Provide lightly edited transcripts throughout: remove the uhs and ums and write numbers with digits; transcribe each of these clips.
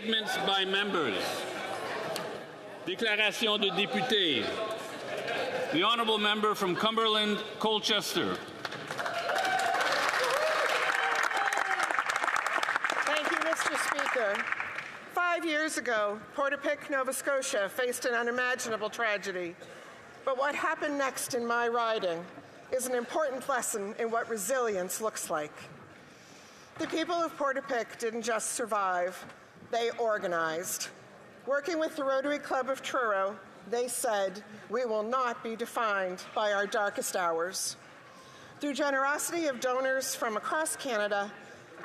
Statements by members. Déclaration de député. The honourable member from Cumberland, Colchester. Thank you, Mr. Speaker. 5 years ago, Portapique, Nova Scotia faced an unimaginable tragedy. But what happened next in my riding is an important lesson in what resilience looks like. The people of Portapique didn't just survive, they organized. Working with the Rotary Club of Truro, they said, we will not be defined by our darkest hours. Through generosity of donors from across Canada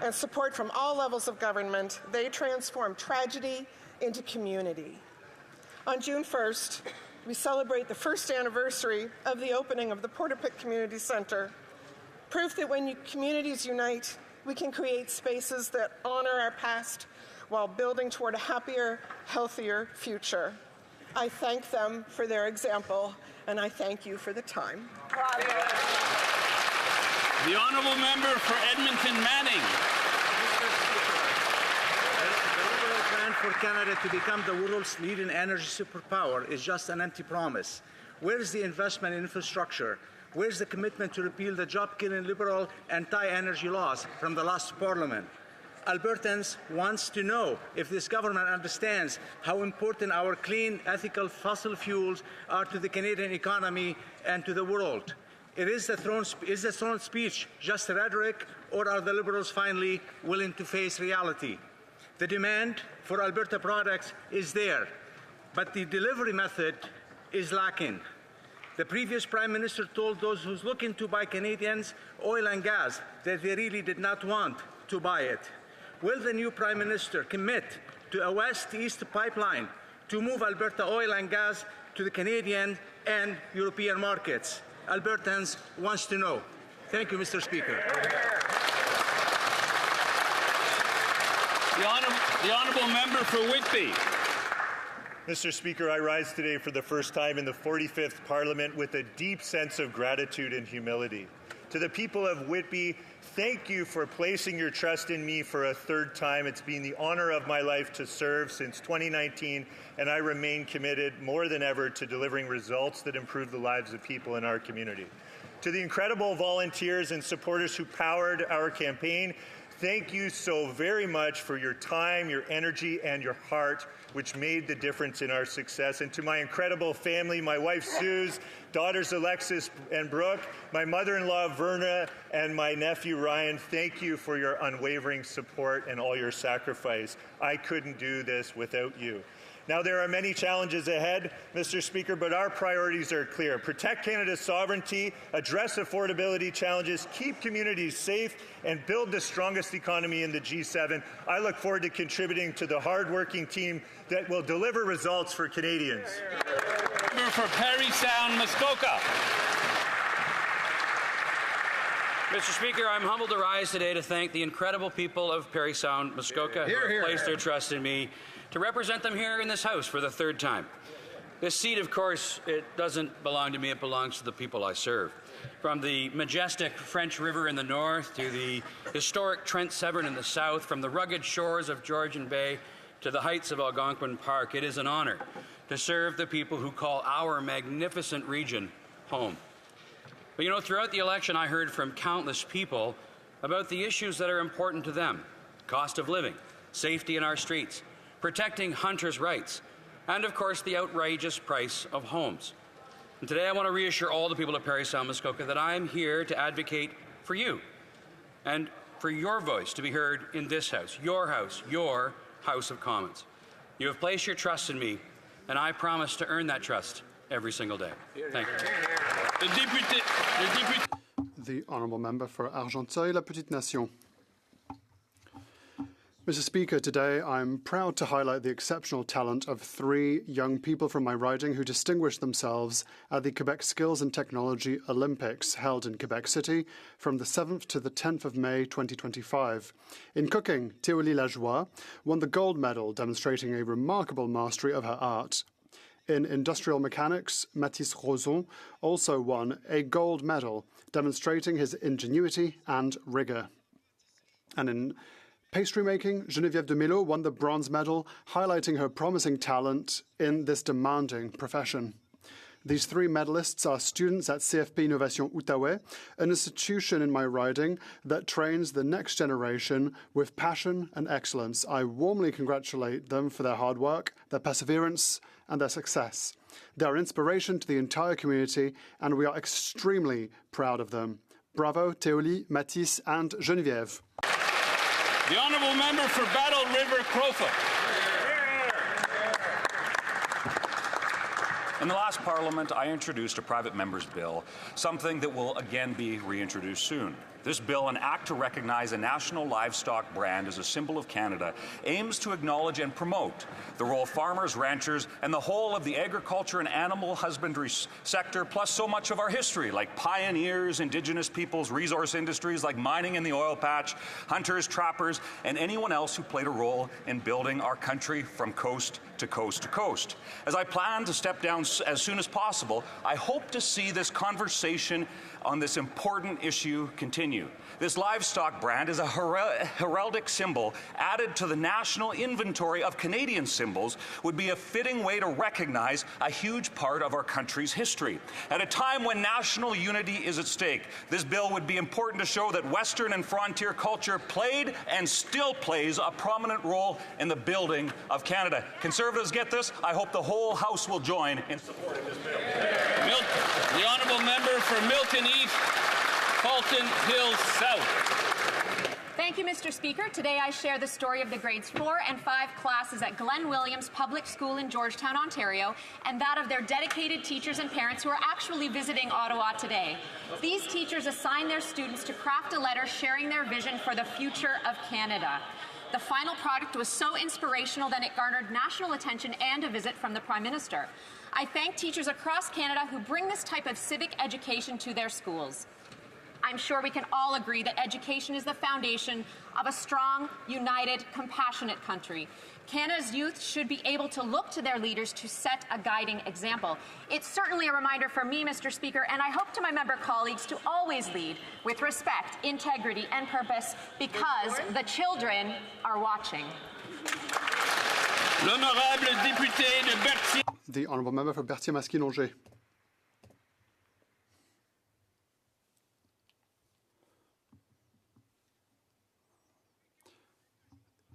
and support from all levels of government, they transformed tragedy into community. On June 1st, we celebrate the first anniversary of the opening of the Portapique Community Centre, proof that when communities unite, we can create spaces that honor our past while building toward a happier, healthier future. I thank them for their example, and I thank you for the time. The honourable member for Edmonton Manning. The Liberal plan for Canada to become the world's leading energy superpower is just an empty promise. Where is the investment in infrastructure? Where's the commitment to repeal the job-killing Liberal anti-energy laws from the last Parliament? Albertans wants to know if this government understands how important our clean, ethical fossil fuels are to the Canadian economy and to the world. Is the throne speech just rhetoric, or are the Liberals finally willing to face reality? The demand for Alberta products is there, but the delivery method is lacking. The previous Prime Minister told those who's looking to buy Canadians oil and gas that they really did not want to buy it. Will the new Prime Minister commit to a west-east pipeline to move Alberta oil and gas to the Canadian and European markets? Albertans wants to know. Thank you, Mr. Speaker. The honourable member for Whitby. Mr. Speaker, I rise today for the first time in the 45th Parliament with a deep sense of gratitude and humility. To the people of Whitby, thank you for placing your trust in me for a third time. It's been the honour of my life to serve since 2019, and I remain committed more than ever to delivering results that improve the lives of people in our community. To the incredible volunteers and supporters who powered our campaign, thank you so very much for your time, your energy, and your heart, which made the difference in our success. And to my incredible family, my wife Suze, daughters Alexis and Brooke, my mother-in-law Verna, and my nephew Ryan, thank you for your unwavering support and all your sacrifice. I couldn't do this without you. Now, there are many challenges ahead, Mr. Speaker, but our priorities are clear. Protect Canada's sovereignty, address affordability challenges, keep communities safe, and build the strongest economy in the G7. I look forward to contributing to the hard-working team that will deliver results for Canadians. For Parry Sound, Muskoka. Mr. Speaker, I'm humbled to rise today to thank the incredible people of Parry Sound, Muskoka, who have placed their trust in me to represent them here in this House for the third time. This seat, of course, it doesn't belong to me, it belongs to the people I serve. From the majestic French River in the north to the historic Trent Severn in the south, from the rugged shores of Georgian Bay to the heights of Algonquin Park, it is an honor to serve the people who call our magnificent region home. But you know, throughout the election, I heard from countless people about the issues that are important to them: cost of living, safety in our streets, protecting hunters' rights, and of course the outrageous price of homes. And today I want to reassure all the people of Parry Sound, Muskoka that I am here to advocate for you and for your voice to be heard in this House, your House of Commons. You have placed your trust in me, and I promise to earn that trust every single day. Thank you. The honourable member for Argenteuil-La Petite Nation. Mr. Speaker, today I'm proud to highlight the exceptional talent of 3 young people from my riding who distinguished themselves at the Quebec Skills and Technology Olympics held in Quebec City from the 7th to the 10th of May 2025. In cooking, Théolie Lajoie won the gold medal, demonstrating a remarkable mastery of her art. In industrial mechanics, Mathis Roson also won a gold medal, demonstrating his ingenuity and rigour. And in pastry making, Geneviève de Mello won the bronze medal, highlighting her promising talent in this demanding profession. These three medalists are students at CFP Innovation Outaouais, an institution in my riding that trains the next generation with passion and excellence. I warmly congratulate them for their hard work, their perseverance, and their success. They are inspiration to the entire community, and we are extremely proud of them. Bravo, Théolie, Mathis, and Geneviève. The honourable member for Battle River Crowfoot. In the last Parliament, I introduced a private member's bill, something that will again be reintroduced soon. This bill, an act to recognize a national livestock brand as a symbol of Canada, aims to acknowledge and promote the role of farmers, ranchers, and the whole of the agriculture and animal husbandry sector, plus so much of our history, like pioneers, Indigenous peoples, resource industries like mining and the oil patch, hunters, trappers, and anyone else who played a role in building our country from coast to coast to coast. As I plan to step down as soon as possible, I hope to see this conversation on this important issue continue. This livestock brand is a heraldic symbol added to the national inventory of Canadian symbols, would be a fitting way to recognize a huge part of our country's history. At a time when national unity is at stake, this bill would be important to show that Western and frontier culture played and still plays a prominent role in the building of Canada. Conservatives get this? I hope the whole House will join in supporting this bill. The honourable member for Milton East, Halton Hills South. Thank you, Mr. Speaker. Today I share the story of the grades 4 and 5 classes at Glen Williams Public School in Georgetown, Ontario, and that of their dedicated teachers and parents who are actually visiting Ottawa today. These teachers assign their students to craft a letter sharing their vision for the future of Canada. The final product was so inspirational that it garnered national attention and a visit from the Prime Minister. I thank teachers across Canada who bring this type of civic education to their schools. I'm sure we can all agree that education is the foundation of a strong, united, compassionate country. Canada's youth should be able to look to their leaders to set a guiding example. It's certainly a reminder for me, Mr. Speaker, and I hope to my member colleagues to always lead with respect, integrity, and purpose, because the children are watching. L'honorable député de Berthier. The honourable member for Berthier-Masquine-Angers.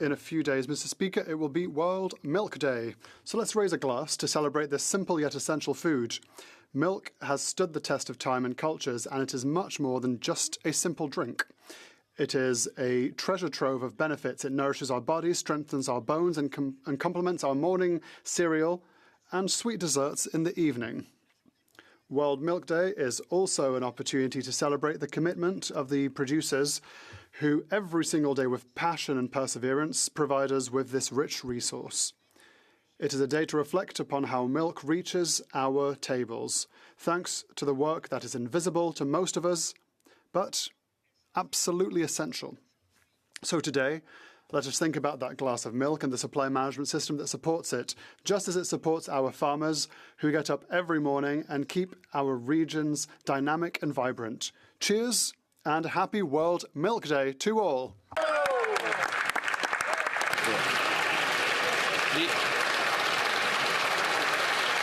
In a few days, Mr. Speaker, it will be World Milk Day. So let's raise a glass to celebrate this simple yet essential food. Milk has stood the test of time and cultures, and it is much more than just a simple drink. It is a treasure trove of benefits. It nourishes our bodies, strengthens our bones, and complements our morning cereal and sweet desserts in the evening. World Milk Day is also an opportunity to celebrate the commitment of the producers who every single day with passion and perseverance provide us with this rich resource. It is a day to reflect upon how milk reaches our tables, thanks to the work that is invisible to most of us, but absolutely essential. So today, let us think about that glass of milk and the supply management system that supports it, just as it supports our farmers who get up every morning and keep our regions dynamic and vibrant. Cheers and happy World Milk Day to all.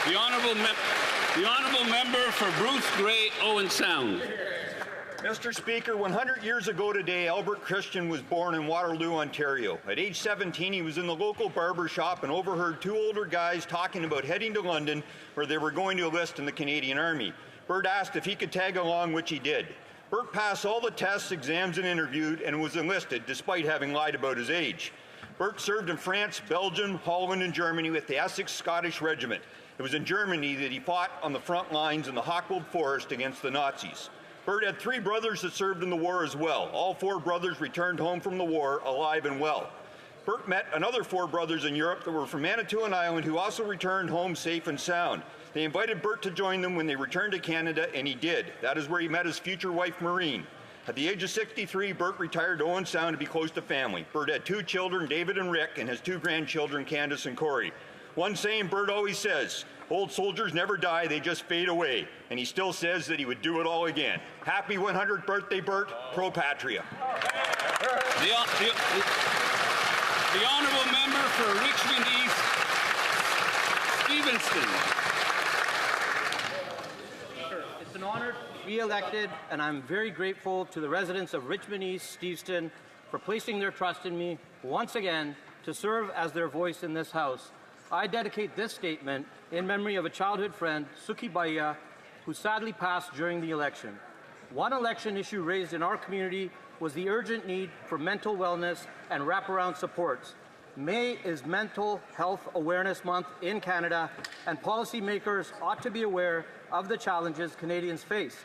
The honourable member for Bruce Grey, Owen Sound. Mr. Speaker, 100 years ago today, Albert Christian was born in Waterloo, Ontario. At age 17, he was in the local barber shop and overheard two older guys talking about heading to London, where they were going to enlist in the Canadian Army. Bert asked if he could tag along, which he did. Bert passed all the tests, exams, and interviewed, and was enlisted despite having lied about his age. Bert served in France, Belgium, Holland, and Germany with the Essex Scottish Regiment. It was in Germany that he fought on the front lines in the Hochwald Forest against the Nazis. Bert had 3 brothers that served in the war as well. All 4 brothers returned home from the war alive and well. Bert met another 4 brothers in Europe that were from Manitoulin Island who also returned home safe and sound. They invited Bert to join them when they returned to Canada, and he did. That is where he met his future wife, Maureen. At the age of 63, Bert retired to Owen Sound to be close to family. Bert had 2 children, David and Rick, and has 2 grandchildren, Candace and Corey. One saying Bert always says, old soldiers never die, they just fade away. And he still says that he would do it all again. Happy 100th birthday, Bert. Pro Patria. The honourable member for Richmond East, Stevenston. It's an honor to be elected, and I'm very grateful to the residents of Richmond East, Stevenston, for placing their trust in me once again to serve as their voice in this House. I dedicate this statement in memory of a childhood friend, Suki Baya, who sadly passed during the election. One election issue raised in our community was the urgent need for mental wellness and wraparound supports. May is Mental Health Awareness Month in Canada, and policymakers ought to be aware of the challenges Canadians face.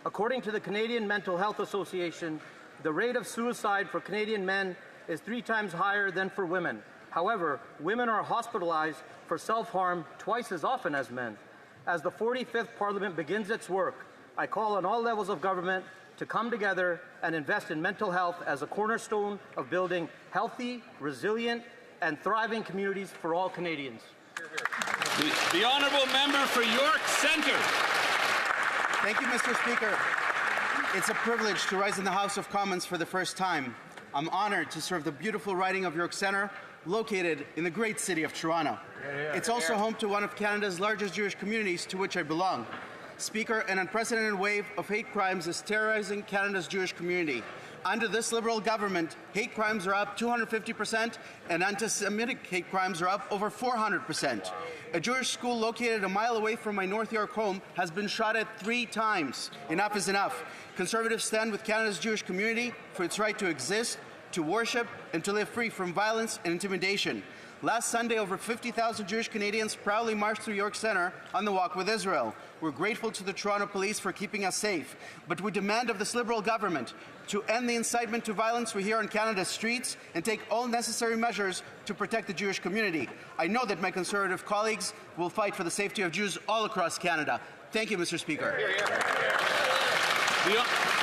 According to the Canadian Mental Health Association, the rate of suicide for Canadian men is 3 times higher than for women. However, women are hospitalized for self-harm twice as often as men. As the 45th Parliament begins its work, I call on all levels of government to come together and invest in mental health as a cornerstone of building healthy, resilient, and thriving communities for all Canadians. The honourable member for York Centre. Thank you, Mr. Speaker. It's a privilege to rise in the House of Commons for the first time. I'm honored to serve the beautiful riding of York Centre, located in the great city of Toronto. It's also home to one of Canada's largest Jewish communities, to which I belong. Speaker, an unprecedented wave of hate crimes is terrorizing Canada's Jewish community. Under this Liberal government, hate crimes are up 250% and anti-Semitic hate crimes are up over 400%. A Jewish school located a mile away from my North York home has been shot at 3 times. Enough is enough. Conservatives stand with Canada's Jewish community for its right to exist, to worship, and to live free from violence and intimidation. Last Sunday, over 50,000 Jewish Canadians proudly marched through York Centre on the Walk with Israel. We're grateful to the Toronto Police for keeping us safe, but we demand of this Liberal government to end the incitement to violence we hear on Canada's streets and take all necessary measures to protect the Jewish community. I know that my Conservative colleagues will fight for the safety of Jews all across Canada. Thank you, Mr. Speaker.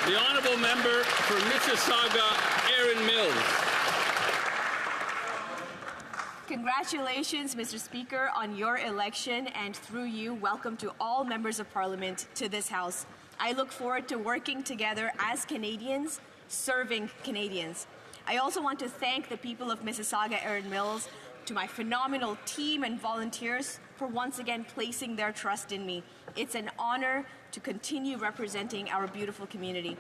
The honourable member for Mississauga, Erin Mills. Congratulations, Mr. Speaker, on your election, and through you, welcome to all members of Parliament to this House. I look forward to working together as Canadians, serving Canadians. I also want to thank the people of Mississauga, Erin Mills, to my phenomenal team and volunteers for once again placing their trust in me. It's an honor to continue representing our beautiful community.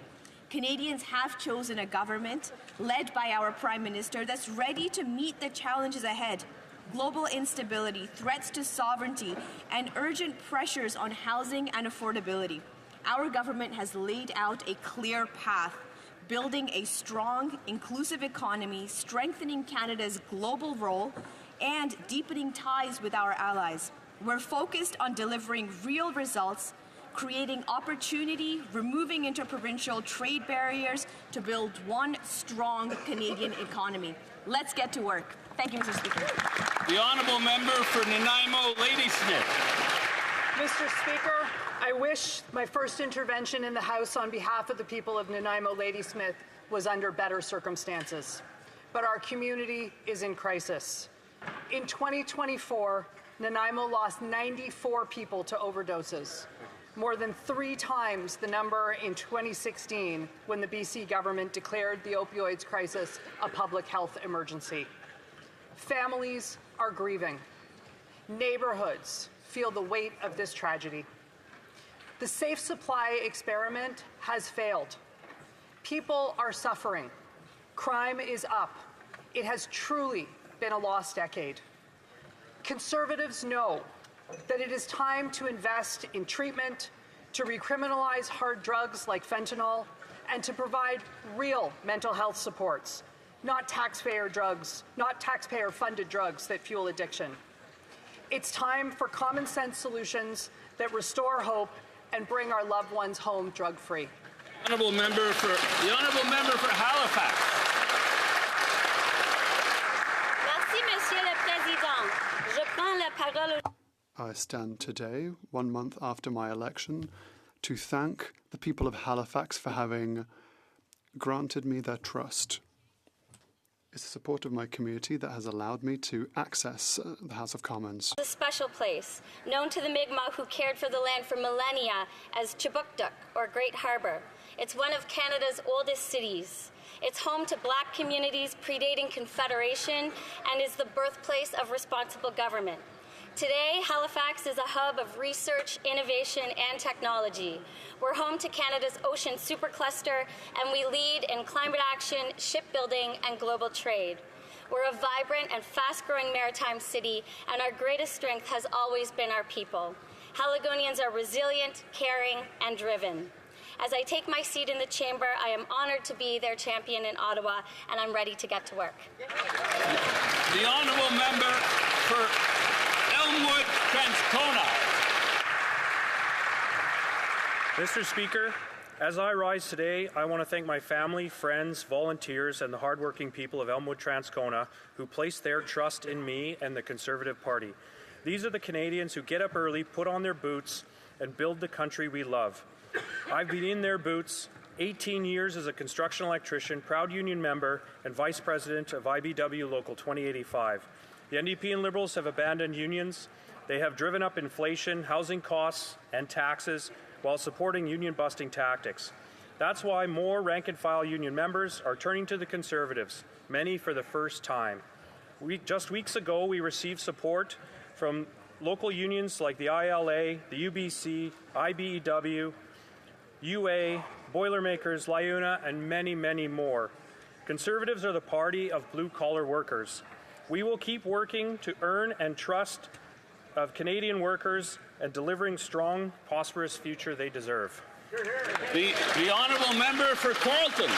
Canadians have chosen a government led by our Prime Minister that's ready to meet the challenges ahead. Global instability, threats to sovereignty, and urgent pressures on housing and affordability. Our government has laid out a clear path, building a strong, inclusive economy, strengthening Canada's global role, and deepening ties with our allies. We're focused on delivering real results, creating opportunity, removing interprovincial trade barriers to build one strong Canadian economy. Let's get to work. Thank you, Mr. Speaker. The honourable member for Nanaimo, Ladysmith. Mr. Speaker, I wish my first intervention in the House on behalf of the people of Nanaimo, Ladysmith was under better circumstances. But our community is in crisis. In 2024, Nanaimo lost 94 people to overdoses, more than 3 times the number in 2016 when the BC government declared the opioids crisis a public health emergency. Families are grieving. Neighborhoods feel the weight of this tragedy. The safe supply experiment has failed. People are suffering. Crime is up. It has truly been a lost decade. Conservatives know that it is time to invest in treatment, to recriminalize hard drugs like fentanyl, and to provide real mental health supports, not taxpayer-funded drugs that fuel addiction. It's time for common sense solutions that restore hope and bring our loved ones home drug-free. The honourable member for Halifax. Merci, Monsieur le Président. Je prends la parole. I stand today, 1 month after my election, to thank the people of Halifax for having granted me their trust. It's the support of my community that has allowed me to access the House of Commons. A special place, known to the Mi'kmaq who cared for the land for millennia as Chibuktuk, or Great Harbour. It's one of Canada's oldest cities. It's home to Black communities predating Confederation and is the birthplace of responsible government. Today, Halifax is a hub of research, innovation, and technology. We're home to Canada's ocean supercluster, and we lead in climate action, shipbuilding, and global trade. We're a vibrant and fast-growing maritime city, and our greatest strength has always been our people. Haligonians are resilient, caring, and driven. As I take my seat in the chamber, I am honored to be their champion in Ottawa, and I'm ready to get to work. The honourable member for Elmwood, Transcona. Mr. Speaker, as I rise today, I want to thank my family, friends, volunteers, and the hardworking people of Elmwood, Transcona who place their trust in me and the Conservative Party. These are the Canadians who get up early, put on their boots, and build the country we love. I've been in their boots 18 years as a construction electrician, proud union member, and vice president of IBW Local 2085. The NDP and Liberals have abandoned unions. They have driven up inflation, housing costs, and taxes while supporting union-busting tactics. That's why more rank-and-file union members are turning to the Conservatives, many for the first time. Just weeks ago, we received support from local unions like the ILA, the UBC, IBEW, UA, Boilermakers, LIUNA, and many, many more. Conservatives are the party of blue-collar workers. We will keep working to earn and trust of Canadian workers and delivering strong, prosperous future they deserve. The honourable member for Carleton.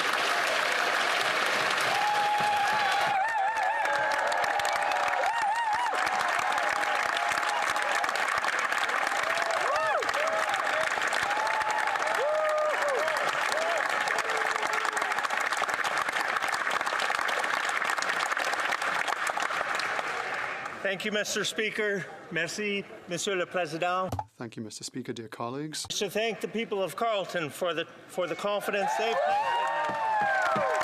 Thank you, Mr. Speaker. Merci, Monsieur le Président. Thank you, Mr. Speaker, dear colleagues. To thank the people of Carleton for the confidence they've placed in me.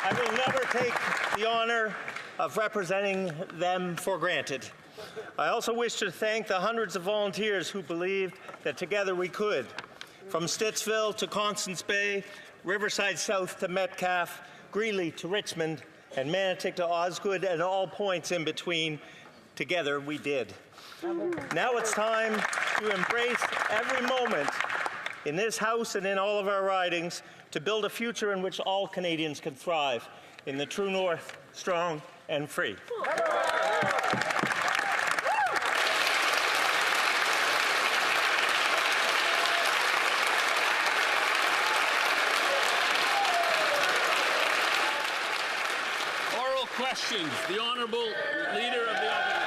I will never take the honor of representing them for granted. I also wish to thank the hundreds of volunteers who believed that together we could. From Stittsville to Constance Bay, Riverside South to Metcalfe, Greeley to Richmond, and Manotick to Osgood, and all points in between, together we did. Now it's time to embrace every moment in this House and in all of our ridings to build a future in which all Canadians can thrive in the true North, strong and free. Questions. The Honourable Leader of the Opposition.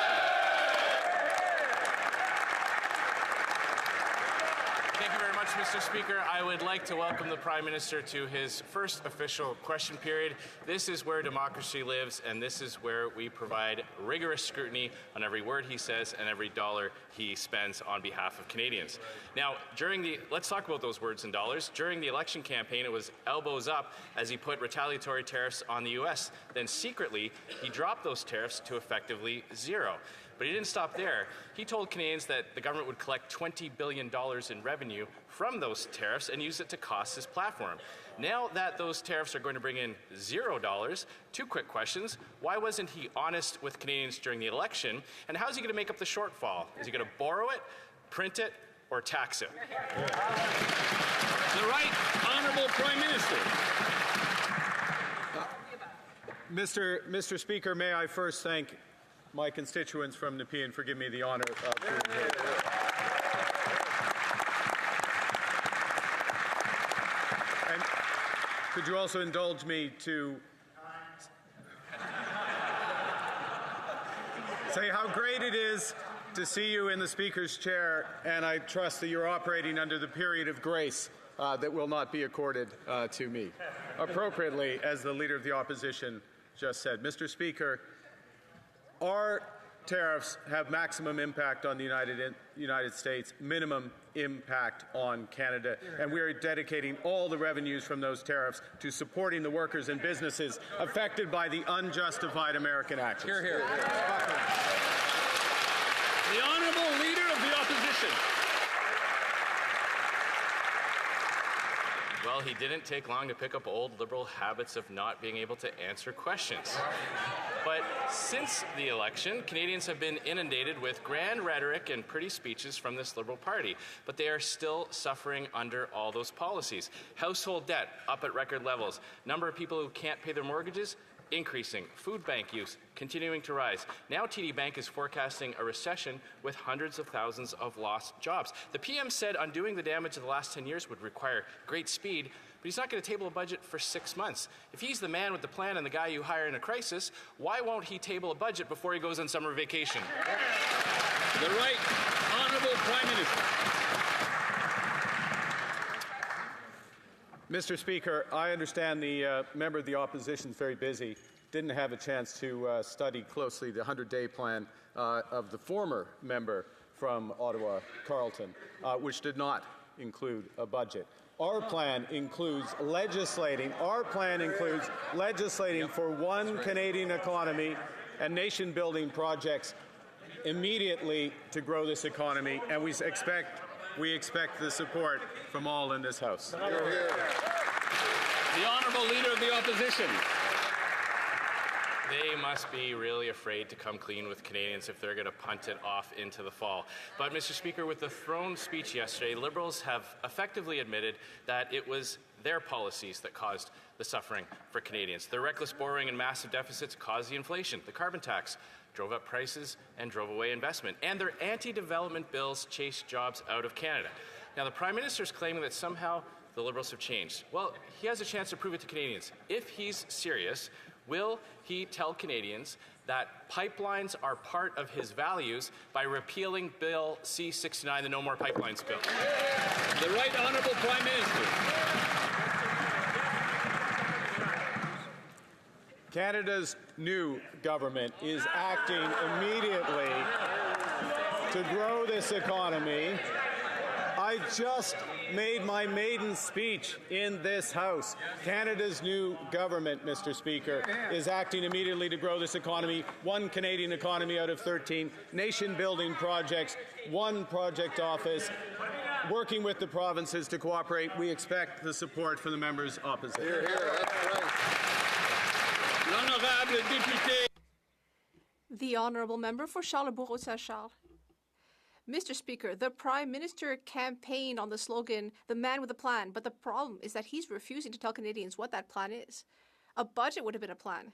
Thank you very much, Mr. Speaker. I would like to welcome the Prime Minister to his first official question period. This is where democracy lives, and this is where we provide rigorous scrutiny on every word he says and every dollar he spends on behalf of Canadians. Now, let's talk about those words and dollars. During the election campaign, it was elbows up as he put retaliatory tariffs on the U.S. Then secretly, he dropped those tariffs to effectively zero. But he didn't stop there. He told Canadians that the government would collect $20 billion in revenue from those tariffs and use it to cost his platform. Now that those tariffs are going to bring in $0, two quick questions. Why wasn't he honest with Canadians during the election? And how is he going to make up the shortfall? Is he going to borrow it, print it, or tax it? The Right Honourable Prime Minister. Mr. Speaker, may I first thank my constituents from Nepean for giving me the honor of being here. And could you also indulge me to say how great it is to see you in the Speaker's chair, and I trust that you're operating under the period of grace that will not be accorded to me. Appropriately, as the Leader of the Opposition just said. Mr. Speaker, our tariffs have maximum impact on the United States, minimum impact on Canada, and we are dedicating all the revenues from those tariffs to supporting the workers and businesses affected by the unjustified American actions. Hear, hear. The Honourable Leader of the Opposition. Well, he didn't take long to pick up old Liberal habits of not being able to answer questions. But since the election, Canadians have been inundated with grand rhetoric and pretty speeches from this Liberal Party, but they are still suffering under all those policies. Household debt up at record levels. Number of people who can't pay their mortgages increasing. Food bank use continuing to rise. Now TD Bank is forecasting a recession with hundreds of thousands of lost jobs. The PM said undoing the damage of the last 10 years would require great speed, but he's not going to table a budget for 6 months. If he's the man with the plan and the guy you hire in a crisis, why won't he table a budget before he goes on summer vacation? The Right Honourable Prime Minister. Mr. Speaker, I understand the member of the opposition is very busy, didn't have a chance to study closely the 100-day plan of the former member from Ottawa, Carleton, which did not include a budget. Our plan includes legislating. Our plan includes legislating for one Canadian economy and nation-building projects immediately to grow this economy, and we expect the support from all in this House. The Honourable Leader of the Opposition. They must be really afraid to come clean with Canadians if they're going to punt it off into the fall. But, Mr. Speaker, with the throne speech yesterday, Liberals have effectively admitted that it was their policies that caused the suffering for Canadians. Their reckless borrowing and massive deficits caused the inflation. The carbon tax drove up prices and drove away investment. And their anti-development bills chased jobs out of Canada. Now, the Prime Minister is claiming that somehow the Liberals have changed. Well, he has a chance to prove it to Canadians. If he's serious, will he tell Canadians that pipelines are part of his values by repealing Bill C-69, the No More Pipelines bill? The Right Honourable Prime Minister. Canada's new government is acting immediately to grow this economy. I just made my maiden speech in this House. Canada's new government, Mr. Speaker, is acting immediately to grow this economy, one Canadian economy out of 13, nation-building projects, one project office, working with the provinces to cooperate. We expect the support from the members opposite. Hear, hear. L'honorable député. The Honourable Member for Charlesbourg-Saint-Charles. Mr. Speaker, the Prime Minister campaigned on the slogan, the man with a plan, but the problem is that he's refusing to tell Canadians what that plan is. A budget would have been a plan.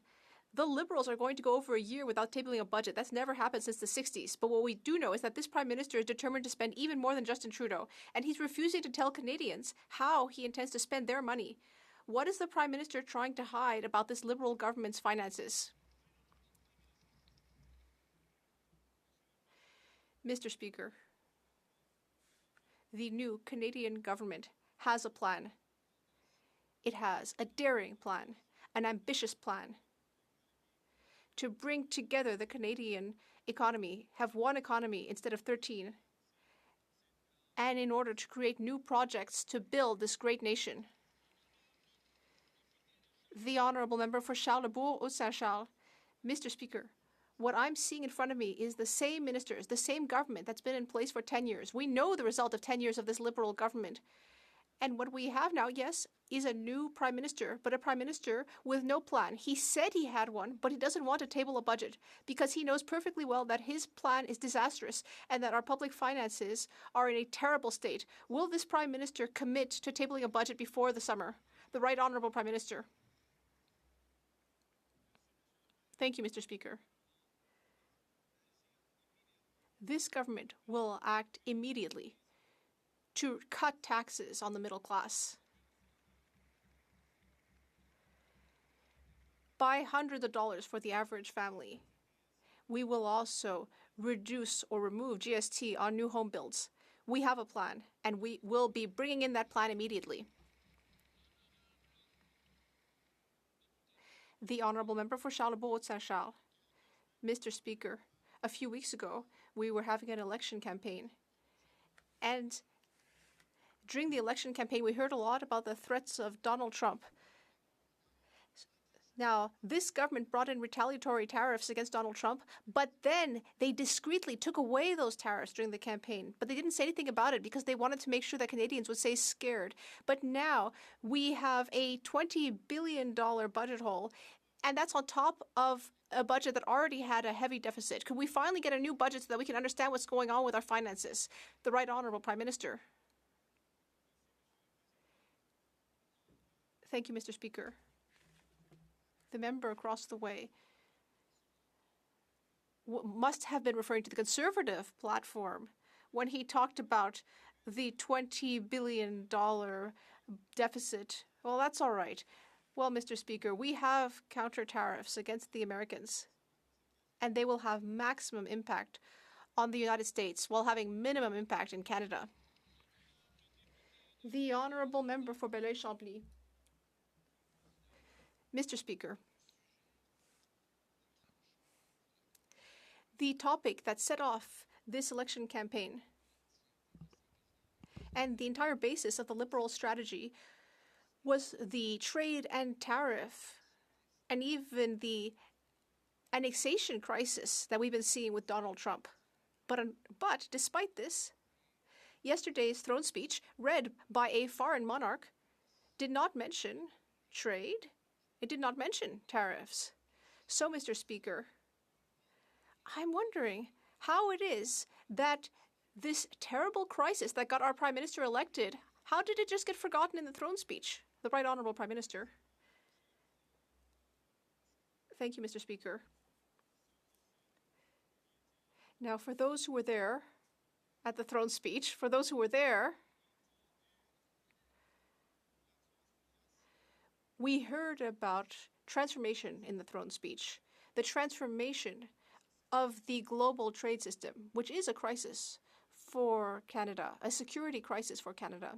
The Liberals are going to go over a year without tabling a budget. That's never happened since the 60s. But what we do know is that this Prime Minister is determined to spend even more than Justin Trudeau, and he's refusing to tell Canadians how he intends to spend their money. What is the Prime Minister trying to hide about this Liberal government's finances? Mr. Speaker, the new Canadian government has a plan. It has a daring plan, an ambitious plan to bring together the Canadian economy, have one economy instead of 13, and in order to create new projects to build this great nation. The Honourable Member for Charlesbourg-Saint-Charles. Mr. Speaker, what I'm seeing in front of me is the same ministers, the same government that's been in place for 10 years. We know the result of 10 years of this Liberal government. And what we have now, yes, is a new Prime Minister, but a Prime Minister with no plan. He said he had one, but he doesn't want to table a budget because he knows perfectly well that his plan is disastrous and that our public finances are in a terrible state. Will this Prime Minister commit to tabling a budget before the summer? The Right Honourable Prime Minister. Thank you, Mr. Speaker. This government will act immediately to cut taxes on the middle class by hundreds of dollars for the average family. We will also reduce or remove GST on new home builds. We have a plan, and we will be bringing in that plan immediately. The Honourable Member for Charlesbourg-Saint-Charles. Mr. Speaker, a few weeks ago, we were having an election campaign. And during the election campaign, we heard a lot about the threats of Donald Trump. Now, this government brought in retaliatory tariffs against Donald Trump, but then they discreetly took away those tariffs during the campaign. But they didn't say anything about it because they wanted to make sure that Canadians would stay scared. But now we have a $20 billion budget hole, and that's on top of a budget that already had a heavy deficit. Could we finally get a new budget so that we can understand what's going on with our finances? The Right Honourable Prime Minister. Thank you, Mr. Speaker. The member across the way must have been referring to the Conservative platform when he talked about the $20 billion deficit. Well, that's all right. Well, Mr. Speaker, we have counter tariffs against the Americans, and they will have maximum impact on the United States while having minimum impact in Canada. The Honourable Member for Belleuil-Chambly. Mr. Speaker, the topic that set off this election campaign and the entire basis of the Liberal strategy was the trade and tariff and even the annexation crisis that we've been seeing with Donald Trump. But despite this, yesterday's throne speech, read by a foreign monarch, did not mention trade. It did not mention tariffs. So, Mr. Speaker, I'm wondering how it is that this terrible crisis that got our Prime Minister elected, how did it just get forgotten in the throne speech? The Right Honourable Prime Minister. Thank you, Mr. Speaker. Now, for those who were there at the throne speech, for those who were there, we heard about transformation in the throne speech, the transformation of the global trade system, which is a crisis for Canada, a security crisis for Canada.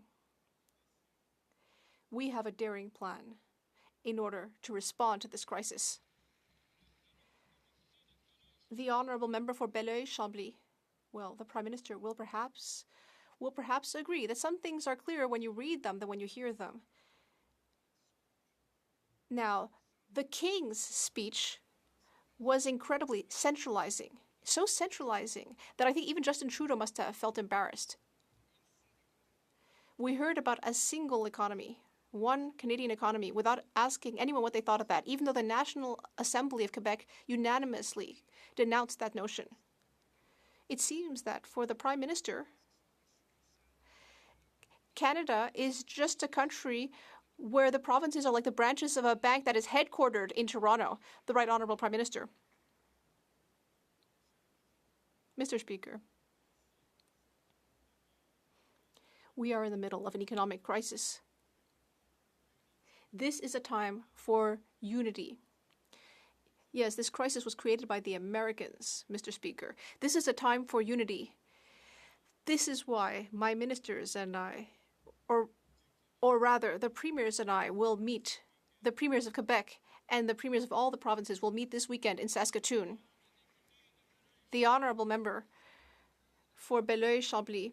We have a daring plan in order to respond to this crisis. The Honourable Member for Belleuil-Chambly. Well, the Prime Minister will perhaps agree that some things are clearer when you read them than when you hear them. Now, the King's speech was incredibly centralizing, so centralizing that I think even Justin Trudeau must have felt embarrassed. We heard about a single economy, one Canadian economy, without asking anyone what they thought of that, even though the National Assembly of Quebec unanimously denounced that notion. It seems that for the Prime Minister, Canada is just a country where the provinces are like the branches of a bank that is headquartered in Toronto. The Right Honourable Prime Minister. Mr. Speaker, we are in the middle of an economic crisis. This is a time for unity. Yes, this crisis was created by the Americans, Mr. Speaker. This is a time for unity. This is why my ministers and I, or rather, the premiers and I will meet, the premiers of Quebec and the premiers of all the provinces will meet this weekend in Saskatoon. The Honourable Member for Belleuil-Chambly.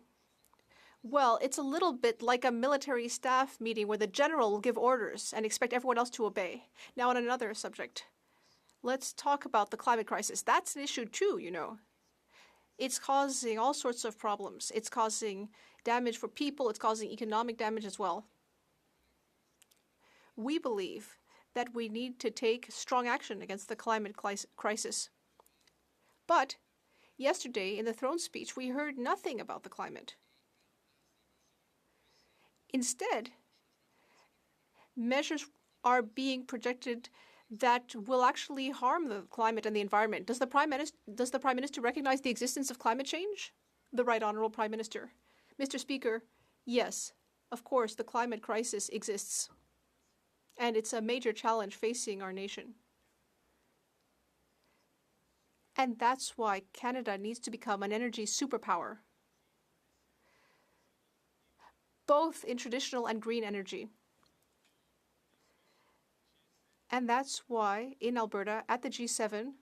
Well, it's a little bit like a military staff meeting where the general will give orders and expect everyone else to obey. Now, on another subject, let's talk about the climate crisis. That's an issue too, you know. It's causing all sorts of problems. It's causing damage for people. It's causing economic damage as well. We believe that we need to take strong action against the climate crisis. But yesterday, in the throne speech, we heard nothing about the climate. Instead, measures are being projected that will actually harm the climate and the environment. Does the Prime Minister recognize the existence of climate change? The Right Honourable Prime Minister. Mr. Speaker, yes, of course, the climate crisis exists. And it's a major challenge facing our nation. And that's why Canada needs to become an energy superpower, both in traditional and green energy. And that's why in Alberta, at the G7,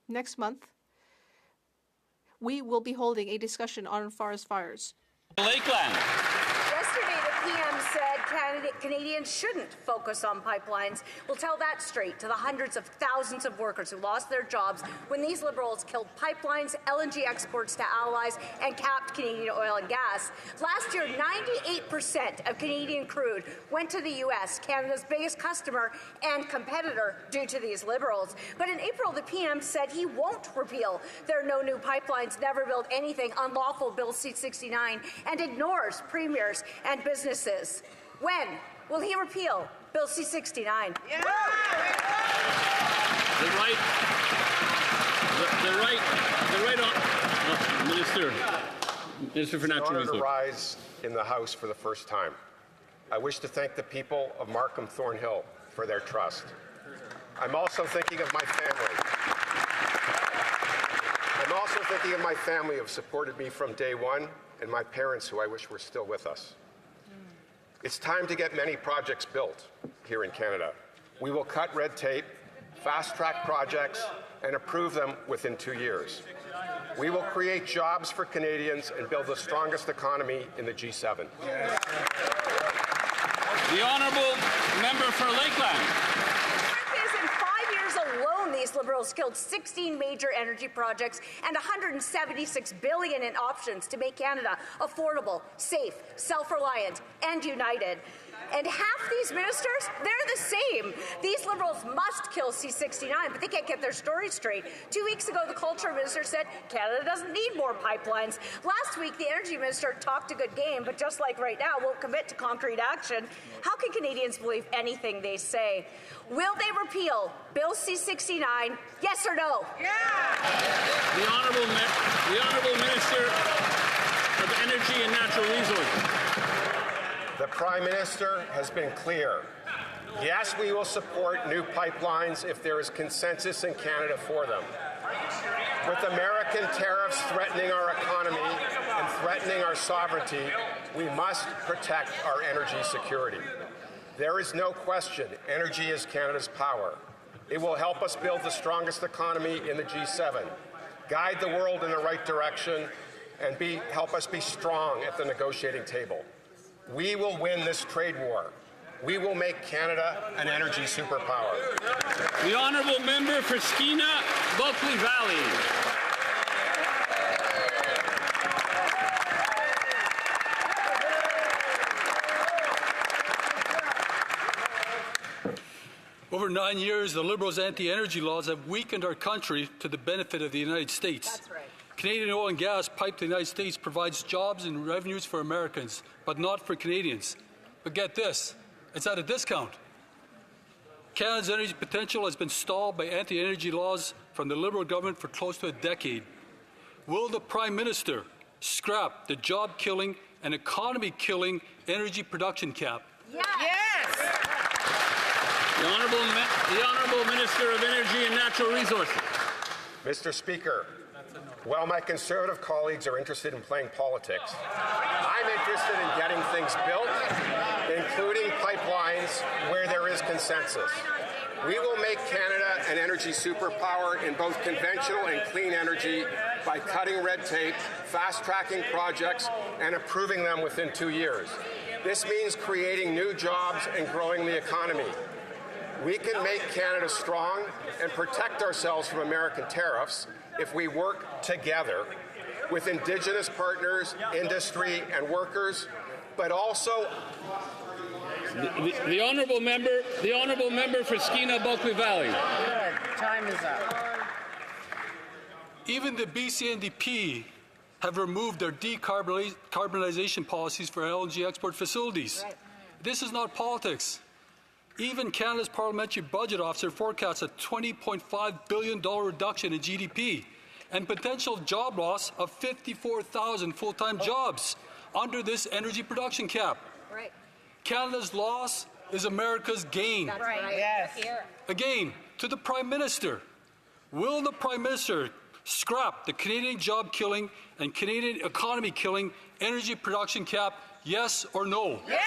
next month, we will be holding a discussion on forest fires. Lakeland. Yesterday, the PM said Canadians shouldn't focus on pipelines. We'll tell that straight to the hundreds of thousands of workers who lost their jobs when these Liberals killed pipelines, LNG exports to allies, and capped Canadian oil and gas. Last year, 98% of Canadian crude went to the U.S., Canada's biggest customer and competitor, due to these Liberals. But in April, the PM said he won't repeal their No New Pipelines, Never Build Anything unlawful Bill C-69 and ignores premiers and businesses. When will he repeal Bill C-69? The right Minister for Natural Resources. Resources. To rise in the House for the first time. I wish to thank the people of Markham Thornhill for their trust. I'm also thinking of my family. I'm also thinking of my family who have supported me from day one, and my parents who I wish were still with us. It's time to get many projects built here in Canada. We will cut red tape, fast-track projects, and approve them within 2 years. We will create jobs for Canadians and build the strongest economy in the G7. The honourable member for Lakeland. In 5 years alone, these Liberals killed 16 major energy projects and $176 billion in options to make Canada affordable, safe, self-reliant, and united. And half these ministers, they're the same. These Liberals must kill C-69, but they can't get their story straight. 2 weeks ago, the Culture Minister said Canada doesn't need more pipelines. Last week, the Energy Minister talked a good game, but just like right now, won't commit to concrete action. How can Canadians believe anything they say? Will they repeal Bill C-69, yes or no? Yeah! The Honourable Minister of Energy and Natural Resources. The Prime Minister has been clear. Yes, we will support new pipelines if there is consensus in Canada for them. With American tariffs threatening our economy and threatening our sovereignty, we must protect our energy security. There is no question energy is Canada's power. It will help us build the strongest economy in the G7, guide the world in the right direction, and help us be strong at the negotiating table. We will win this trade war. We will make Canada an energy superpower. The honourable member for Skeena, Bulkley Valley. Over 9 years, the Liberals' anti-energy laws have weakened our country to the benefit of the United States. That's right. Canadian oil and gas piped to the United States provides jobs and revenues for Americans, but not for Canadians. But get this, it's at a discount. Canada's energy potential has been stalled by anti-energy laws from the Liberal government for close to a decade. Will the Prime Minister scrap the job-killing and economy-killing energy production cap? Yes! Yes! The Honourable Minister of Energy and Natural Resources. Mr. Speaker, while my Conservative colleagues are interested in playing politics, I'm interested in getting things built, including pipelines where there is consensus. We will make Canada an energy superpower in both conventional and clean energy by cutting red tape, fast-tracking projects, and approving them within 2 years. This means creating new jobs and growing the economy. We can make Canada strong and protect ourselves from American tariffs if we work together with Indigenous partners, industry, and workers, but also the honourable member for Skeena, Bulkley Valley. Good. Time is up. Even the BC NDP have removed their decarbonization policies for LNG export facilities. Right. This is not politics. Even Canada's Parliamentary Budget Officer forecasts a $20.5 billion reduction in GDP and potential job loss of 54,000 full-time jobs under this energy production cap. Right. Canada's loss is America's gain. That's right. Yes. Again, to the Prime Minister, will the Prime Minister scrap the Canadian job-killing and Canadian economy-killing energy production cap, yes or no? Yes!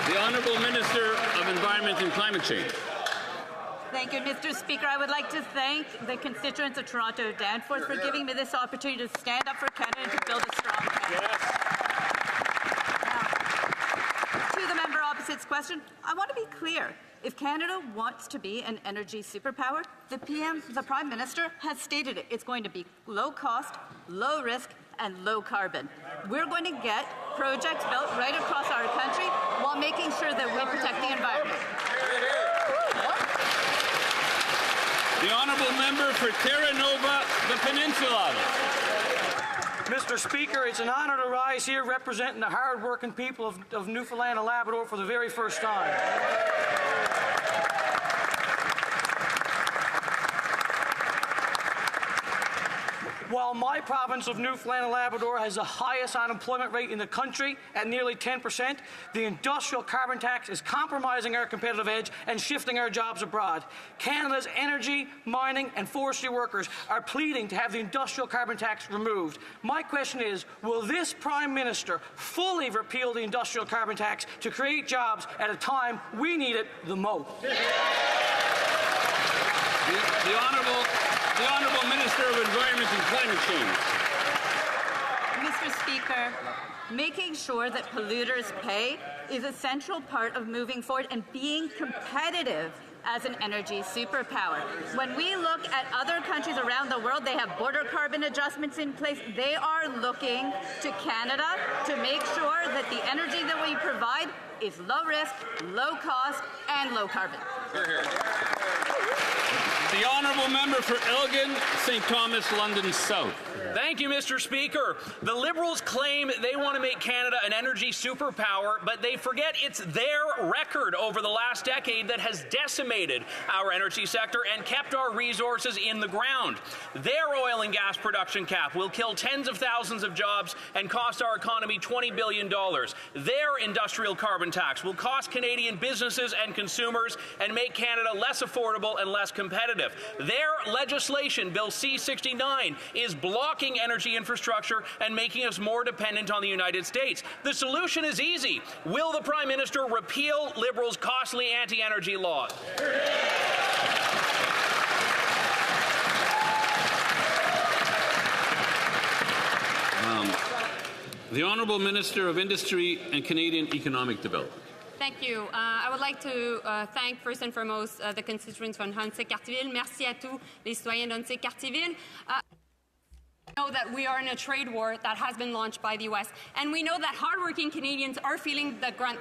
The Honourable Minister of Environment and Climate Change. Thank you, Mr. Speaker. I would like to thank the constituents of Toronto Danforth for giving me this opportunity to stand up for Canada and to build a strong Canada. Now, to the member opposite's question, I want to be clear. If Canada wants to be an energy superpower, the Prime Minister, has stated it. It's going to be low cost, low risk, and low carbon. We're going to get projects built right across our country while making sure that we protect the environment. The honourable member for Terra Nova, the Peninsula. Mr. Speaker, it's an honor to rise here representing the hard-working people of Newfoundland and Labrador for the very first time. While my province of Newfoundland and Labrador has the highest unemployment rate in the country at nearly 10%, the industrial carbon tax is compromising our competitive edge and shifting our jobs abroad. Canada's energy, mining and forestry workers are pleading to have the industrial carbon tax removed. My question is, will this Prime Minister fully repeal the industrial carbon tax to create jobs at a time we need it the most? The Honourable Minister of Environment and Climate Change. Mr. Speaker, making sure that polluters pay is a central part of moving forward and being competitive as an energy superpower. When we look at other countries around the world, they have border carbon adjustments in place. They are looking to Canada to make sure that the energy that we provide is low risk, low cost, and low carbon. The honourable member for Elgin, St. Thomas, London South. Thank you, Mr. Speaker. The Liberals claim they want to make Canada an energy superpower, but they forget it's their record over the last decade that has decimated our energy sector and kept our resources in the ground. Their oil and gas production cap will kill tens of thousands of jobs and cost our economy $20 billion. Their industrial carbon tax will cost Canadian businesses and consumers and make Canada less affordable and less competitive. Their legislation, Bill C-69, is blocking energy infrastructure and making us more dependent on the United States. The solution is easy. Will the Prime Minister repeal Liberals' costly anti-energy laws? The Honourable Minister of Industry and Canadian Economic Development. Thank you. I would like to thank first and foremost the constituents from Hunsik-Cartierville. Merci à tous les citoyens d'Hunsik-Cartierville. We know that we are in a trade war that has been launched by the U.S. and we know that hardworking Canadians are feeling the grunt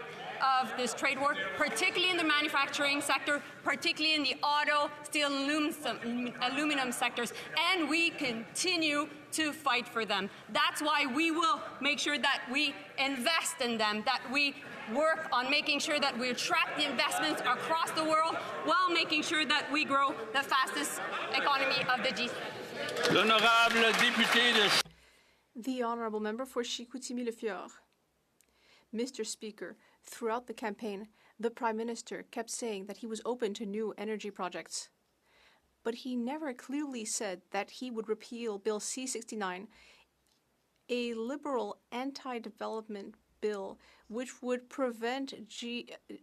of this trade war, particularly in the manufacturing sector, particularly in the auto, steel, aluminum sectors, and we continue to fight for them. That's why we will make sure that we invest in them, that we work on making sure that we attract the investments across the world while making sure that we grow the fastest economy of the G7. L'honorable député de... The honourable member for Chicoutimi-Le-Fjord. Mr. Speaker, throughout the campaign, the Prime Minister kept saying that he was open to new energy projects. But he never clearly said that he would repeal Bill C-69, a liberal anti-development bill which would prevent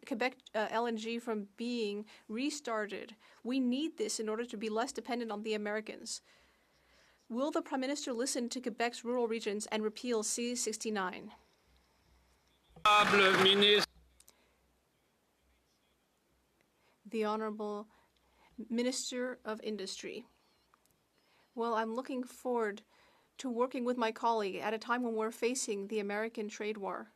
Quebec LNG from being restarted. We need this in order to be less dependent on the Americans. Will the Prime Minister listen to Quebec's rural regions and repeal C-69? The Honourable Minister of Industry. Well, I'm looking forward to working with my colleague at a time when we're facing the American trade war.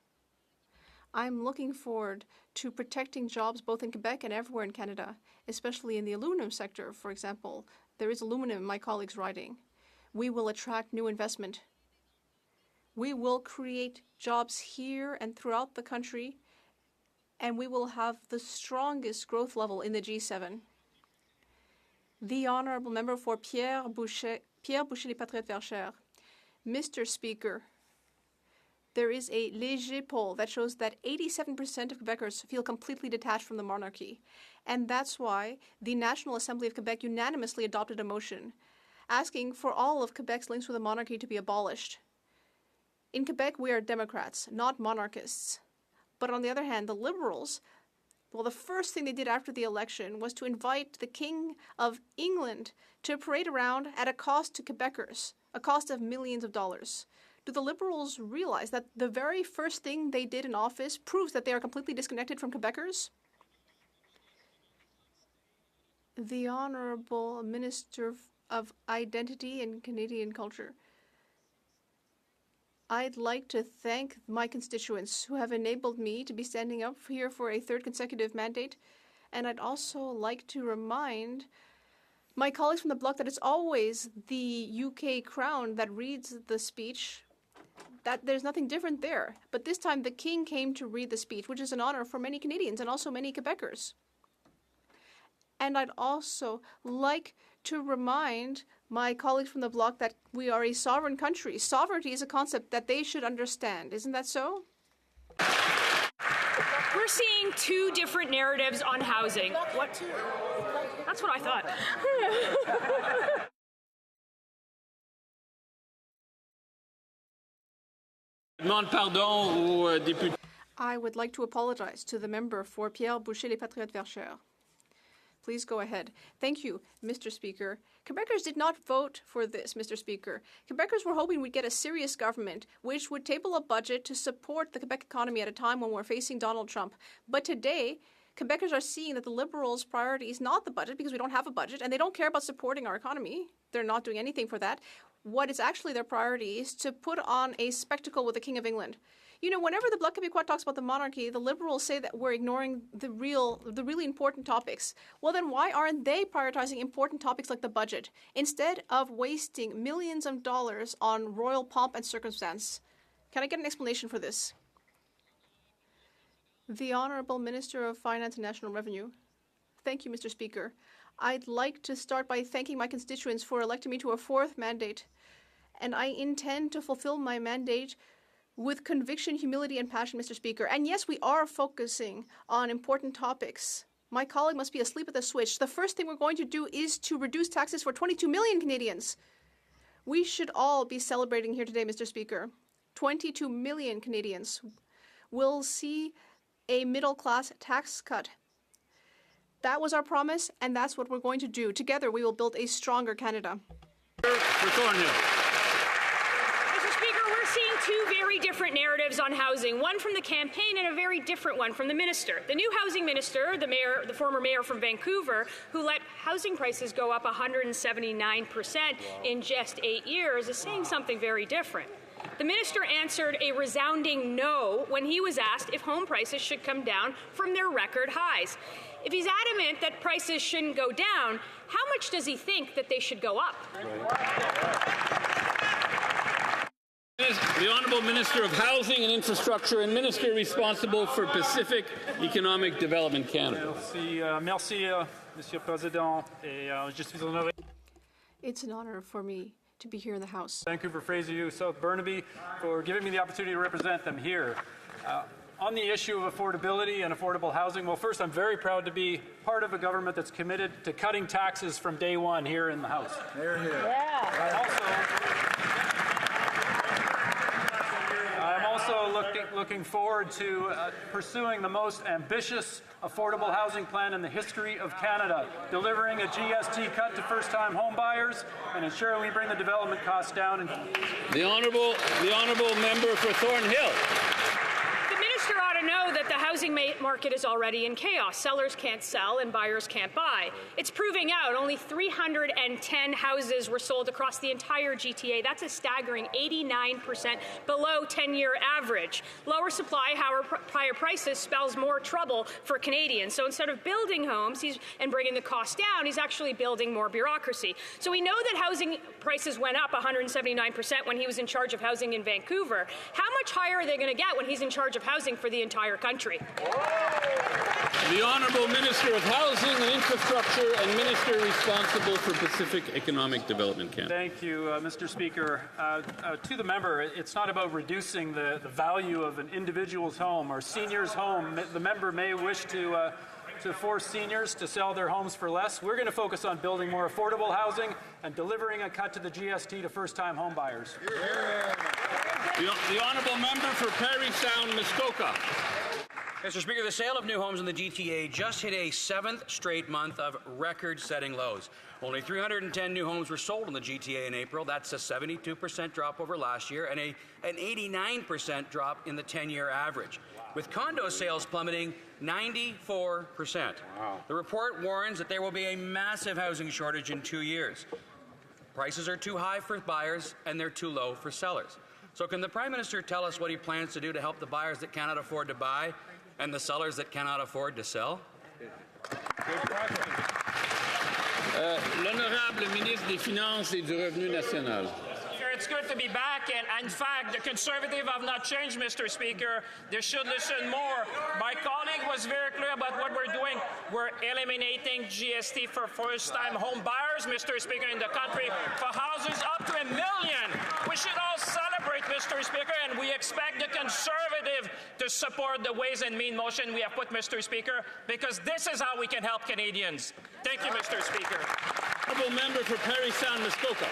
I'm looking forward to protecting jobs both in Quebec and everywhere in Canada, especially in the aluminum sector, for example. There is aluminum in my colleague's riding. We will attract new investment. We will create jobs here and throughout the country, and we will have the strongest growth level in the G7. The Honourable Member for Pierre Boucher, Les Patriotes Verchères. Mr. Speaker, there is a Léger poll that shows that 87% of Quebecers feel completely detached from the monarchy. And that's why the National Assembly of Quebec unanimously adopted a motion asking for all of Quebec's links with the monarchy to be abolished. In Quebec, we are Democrats, not monarchists. But on the other hand, the Liberals Well, the first thing they did after the election was to invite the King of England to parade around at a cost to Quebecers, a cost of millions of dollars. Do the Liberals realize that the very first thing they did in office proves that they are completely disconnected from Quebecers? The Honourable Minister of Identity and Canadian Culture. I'd like to thank my constituents who have enabled me to be standing up here for a third consecutive mandate. And I'd also like to remind my colleagues from the Bloc that it's always the UK Crown that reads the speech, that there's nothing different there. But this time the King came to read the speech, which is an honor for many Canadians and also many Quebecers. And I'd also like to remind my colleagues from the Bloc that we are a sovereign country. Sovereignty is a concept that they should understand. Isn't that so? We're seeing two different narratives on housing. What? That's what I thought. I would like to apologize to the member for Pierre Boucher, les Patriotes Verchères. Please go ahead. Thank you, Mr. Speaker. Quebecers did not vote for this, Mr. Speaker. Quebecers were hoping we'd get a serious government which would table a budget to support the Quebec economy at a time when we're facing Donald Trump. But today, Quebecers are seeing that the Liberals' priority is not the budget because we don't have a budget, and they don't care about supporting our economy. They're not doing anything for that. What is actually their priority is to put on a spectacle with the King of England. You know, whenever the Bloc Québécois talks about the monarchy, the Liberals say that we're ignoring the really important topics. Well, then why aren't they prioritizing important topics like the budget instead of wasting millions of dollars on royal pomp and circumstance? Can I get an explanation for this? The Honourable Minister of Finance and National Revenue. Thank you, Mr. Speaker. I'd like to start by thanking my constituents for electing me to a fourth mandate, and I intend to fulfill my mandate with conviction, humility, and passion, Mr. Speaker. And yes, we are focusing on important topics. My colleague must be asleep at the switch. The first thing we're going to do is to reduce taxes for 22 million Canadians. We should all be celebrating here today, Mr. Speaker. 22 million Canadians will see a middle-class tax cut. That was our promise, and that's what we're going to do. Together, we will build a stronger Canada. Mr. Speaker, we're seeing two very different narratives on housing, one from the campaign and a very different one from the minister. The new housing minister, the former mayor from Vancouver, who let housing prices go up 179% in just 8 years, is saying something very different. The minister answered a resounding no when he was asked if home prices should come down from their record highs. If he's adamant that prices shouldn't go down, how much does he think that they should go up? The Honourable Minister of Housing and Infrastructure and Minister responsible for Pacific Economic Development Canada. Merci, Monsieur Président. Je suis honoré. It's an honor for me to be here in the House. Vancouver, Fraser, South Burnaby, for giving me the opportunity to represent them here. On the issue of affordability and affordable housing, well, first, I'm very proud to be part of a government that's committed to cutting taxes from day one here in the House. I'm also looking forward to pursuing the most ambitious affordable housing plan in the history of Canada, delivering a GST cut to first-time home buyers and ensuring we bring the development costs down. The honourable member for Thornhill. The minister ought to know that the housing market is already in chaos. Sellers can't sell and buyers can't buy. It's proving out. Only 310 houses were sold across the entire GTA. That's a staggering 89% below 10-year average. Lower supply, higher prices spells more trouble for Canadians. So instead of building homes and bringing the cost down, he's actually building more bureaucracy. So we know that housing prices went up 179% when he was in charge of housing in Vancouver. How much higher are they going to get when he's in charge of housing for the entire country? The Honourable Minister of Housing and Infrastructure and Minister responsible for Pacific Economic Development Canada. Thank you, Mr. Speaker. To the member, it's not about reducing the value of an individual's home or senior's home. The member may wish to force seniors to sell their homes for less. We're going to focus on building more affordable housing and delivering a cut to the GST to first-time home buyers. The Honourable Member for Parry Sound, Muskoka. Mr. Speaker, the sale of new homes in the GTA just hit a 7th straight month of record-setting lows. Only 310 new homes were sold in the GTA in April. That's a 72% drop over last year and an 89% drop in the 10-year average, with condo sales plummeting 94%. Wow. The report warns that there will be a massive housing shortage in 2 years. Prices are too high for buyers and they're too low for sellers. So can the Prime Minister tell us what he plans to do to help the buyers that cannot afford to buy and the sellers that cannot afford to sell? L'honorable ministre des Finances et du Revenu national. It's good to be back, and in fact, the Conservatives have not changed, Mr. Speaker. They should listen more. My colleague was very clear about what we're doing. We're eliminating GST for first-time home buyers, Mr. Speaker, in the country for houses up to $1 million. We should all celebrate, Mr. Speaker, and we expect the Conservative to support the Ways and Means motion we have put, Mr. Speaker, because this is how we can help Canadians. Thank you, Mr. Speaker. Honourable member for Parry Sound Muskoka.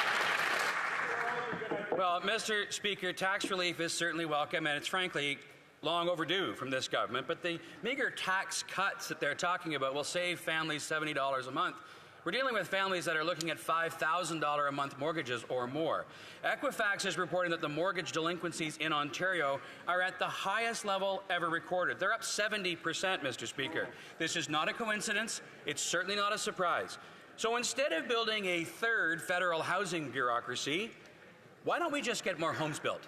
Well, Mr. Speaker, tax relief is certainly welcome, and it's frankly long overdue from this government, but the meager tax cuts that they're talking about will save families $70 a month. We're dealing with families that are looking at $5,000 a month mortgages or more. Equifax is reporting that the mortgage delinquencies in Ontario are at the highest level ever recorded. They're up 70%, Mr. Speaker. This is not a coincidence. It's certainly not a surprise. So instead of building a third federal housing bureaucracy, why don't we just get more homes built?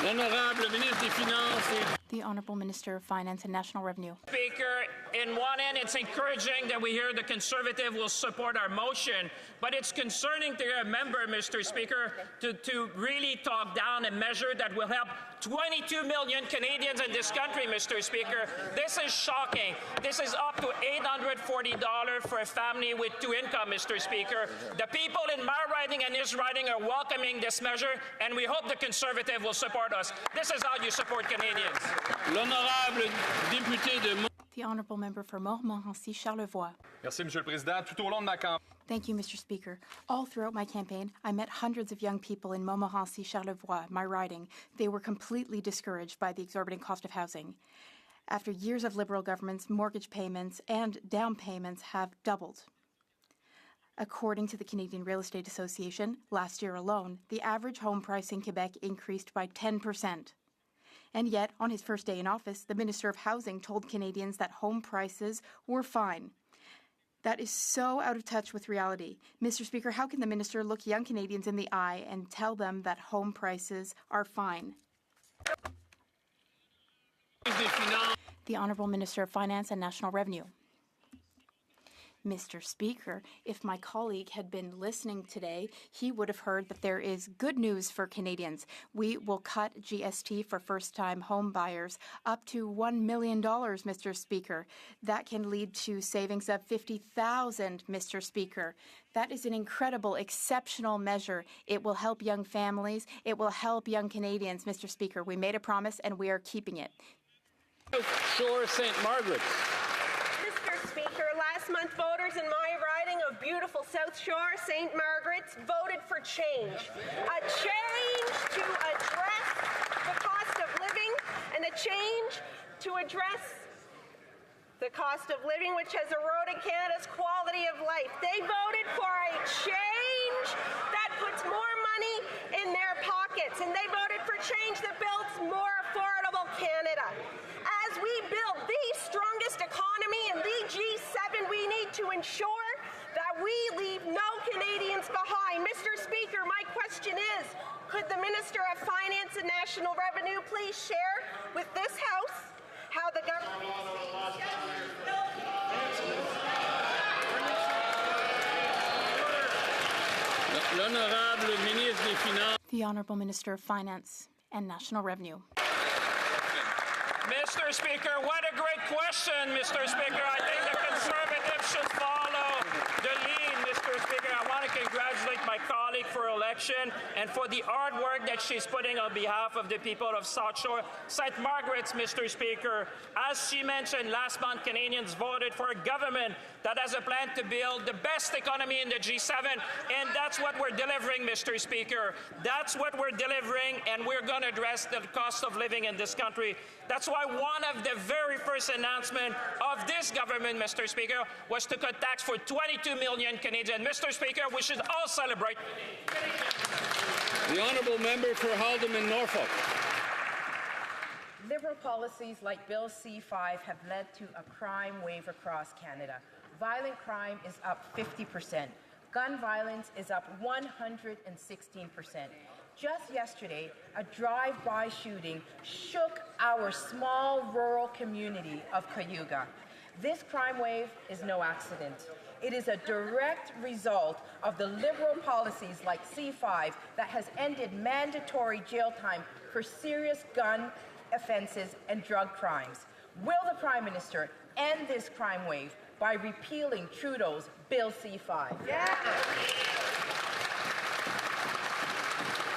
L'honorable ministre des Finances. The Honourable Minister of Finance and National Revenue. Speaker, in one end, it's encouraging that we hear the Conservative will support our motion, but it's concerning to hear a member, Mr. Speaker, to really talk down a measure that will help 22 million Canadians in this country, Mr. Speaker. This is shocking. This is up to $840 for a family with 2 incomes, Mr. Speaker. The people in my riding and his riding are welcoming this measure, and we hope the Conservative will support us. This is how you support Canadians. L'honorable député de The Honourable Member for Montmorency-Charlevoix. Merci, Monsieur le Président. Tout au long de ma campagne. Thank you, Mr. Speaker. All throughout my campaign, I met hundreds of young people in Montmorency-Charlevoix, my riding. They were completely discouraged by the exorbitant cost of housing. After years of Liberal governments, mortgage payments and down payments have doubled. According to the Canadian Real Estate Association, last year alone, the average home price in Quebec increased by 10%. And yet, on his first day in office, the Minister of Housing told Canadians that home prices were fine. That is so out of touch with reality. Mr. Speaker, how can the minister look young Canadians in the eye and tell them that home prices are fine? The Honourable Minister of Finance and National Revenue. Mr. Speaker, if my colleague had been listening today, he would have heard that there is good news for Canadians. We will cut GST for first-time home buyers up to $1 million, Mr. Speaker. That can lead to savings of $50,000, Mr. Speaker. That is an incredible, exceptional measure. It will help young families. It will help young Canadians, Mr. Speaker. We made a promise, and we are keeping it. Shore St. Margaret. Speaker, last month voters in my riding of beautiful South Shore, St. Margaret's, voted for change. A change to address the cost of living and a change to address the cost of living, which has eroded Canada's quality of life. They voted for a change that puts more money in their pockets, and they voted for change that builds more affordable Canada. As we build the strongest economy in the G7, we need to ensure that we leave no Canadians behind. Mr. Speaker, my question is, could the Minister of Finance and National Revenue please share with this House how the government L'honorable ministre des Finances. The Honourable Minister of Finance and National Revenue. Mr. Speaker, what a great question, Mr. Speaker. I think the Conservatives should follow the lead, Mr. Speaker. I want to congratulate my colleague colleague for election and for the hard work that she's putting on behalf of the people of South Shore. St. Margaret's, Mr. Speaker, as she mentioned last month, Canadians voted for a government that has a plan to build the best economy in the G7, and that's what we're delivering, Mr. Speaker. That's what we're delivering, and we're going to address the cost of living in this country. That's why one of the very first announcements of this government, Mr. Speaker, was to cut tax for 22 million Canadians. Mr. Speaker, we should all celebrate. The honourable member for Haldimand, Norfolk. Liberal policies like Bill C-5 have led to a crime wave across Canada. Violent crime is up 50%. Gun violence is up 116%. Just yesterday, a drive-by shooting shook our small rural community of Cayuga. This crime wave is no accident. It is a direct result of the Liberal policies like C-5 that has ended mandatory jail time for serious gun offences and drug crimes. Will the Prime Minister end this crime wave by repealing Trudeau's Bill C-5? Yeah.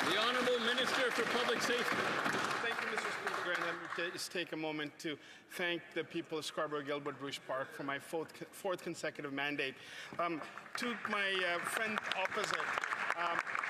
The Honourable Minister for Public Safety. Thank you, Mr. Speaker. And let me just take a moment to thank the people of Scarborough-Gilbert Rouge Park for my fourth consecutive mandate. To my friend opposite,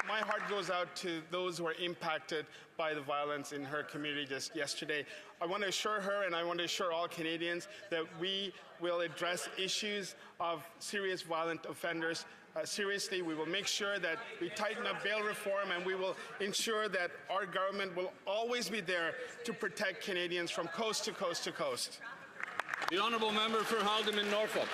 my heart goes out to those who are impacted by the violence in her community just yesterday. I want to assure her and I want to assure all Canadians that we will address issues of serious violent offenders seriously. We will make sure that we tighten up bail reform, and we will ensure that our government will always be there to protect Canadians from coast to coast to coast. The honourable member for Haldimand, Norfolk.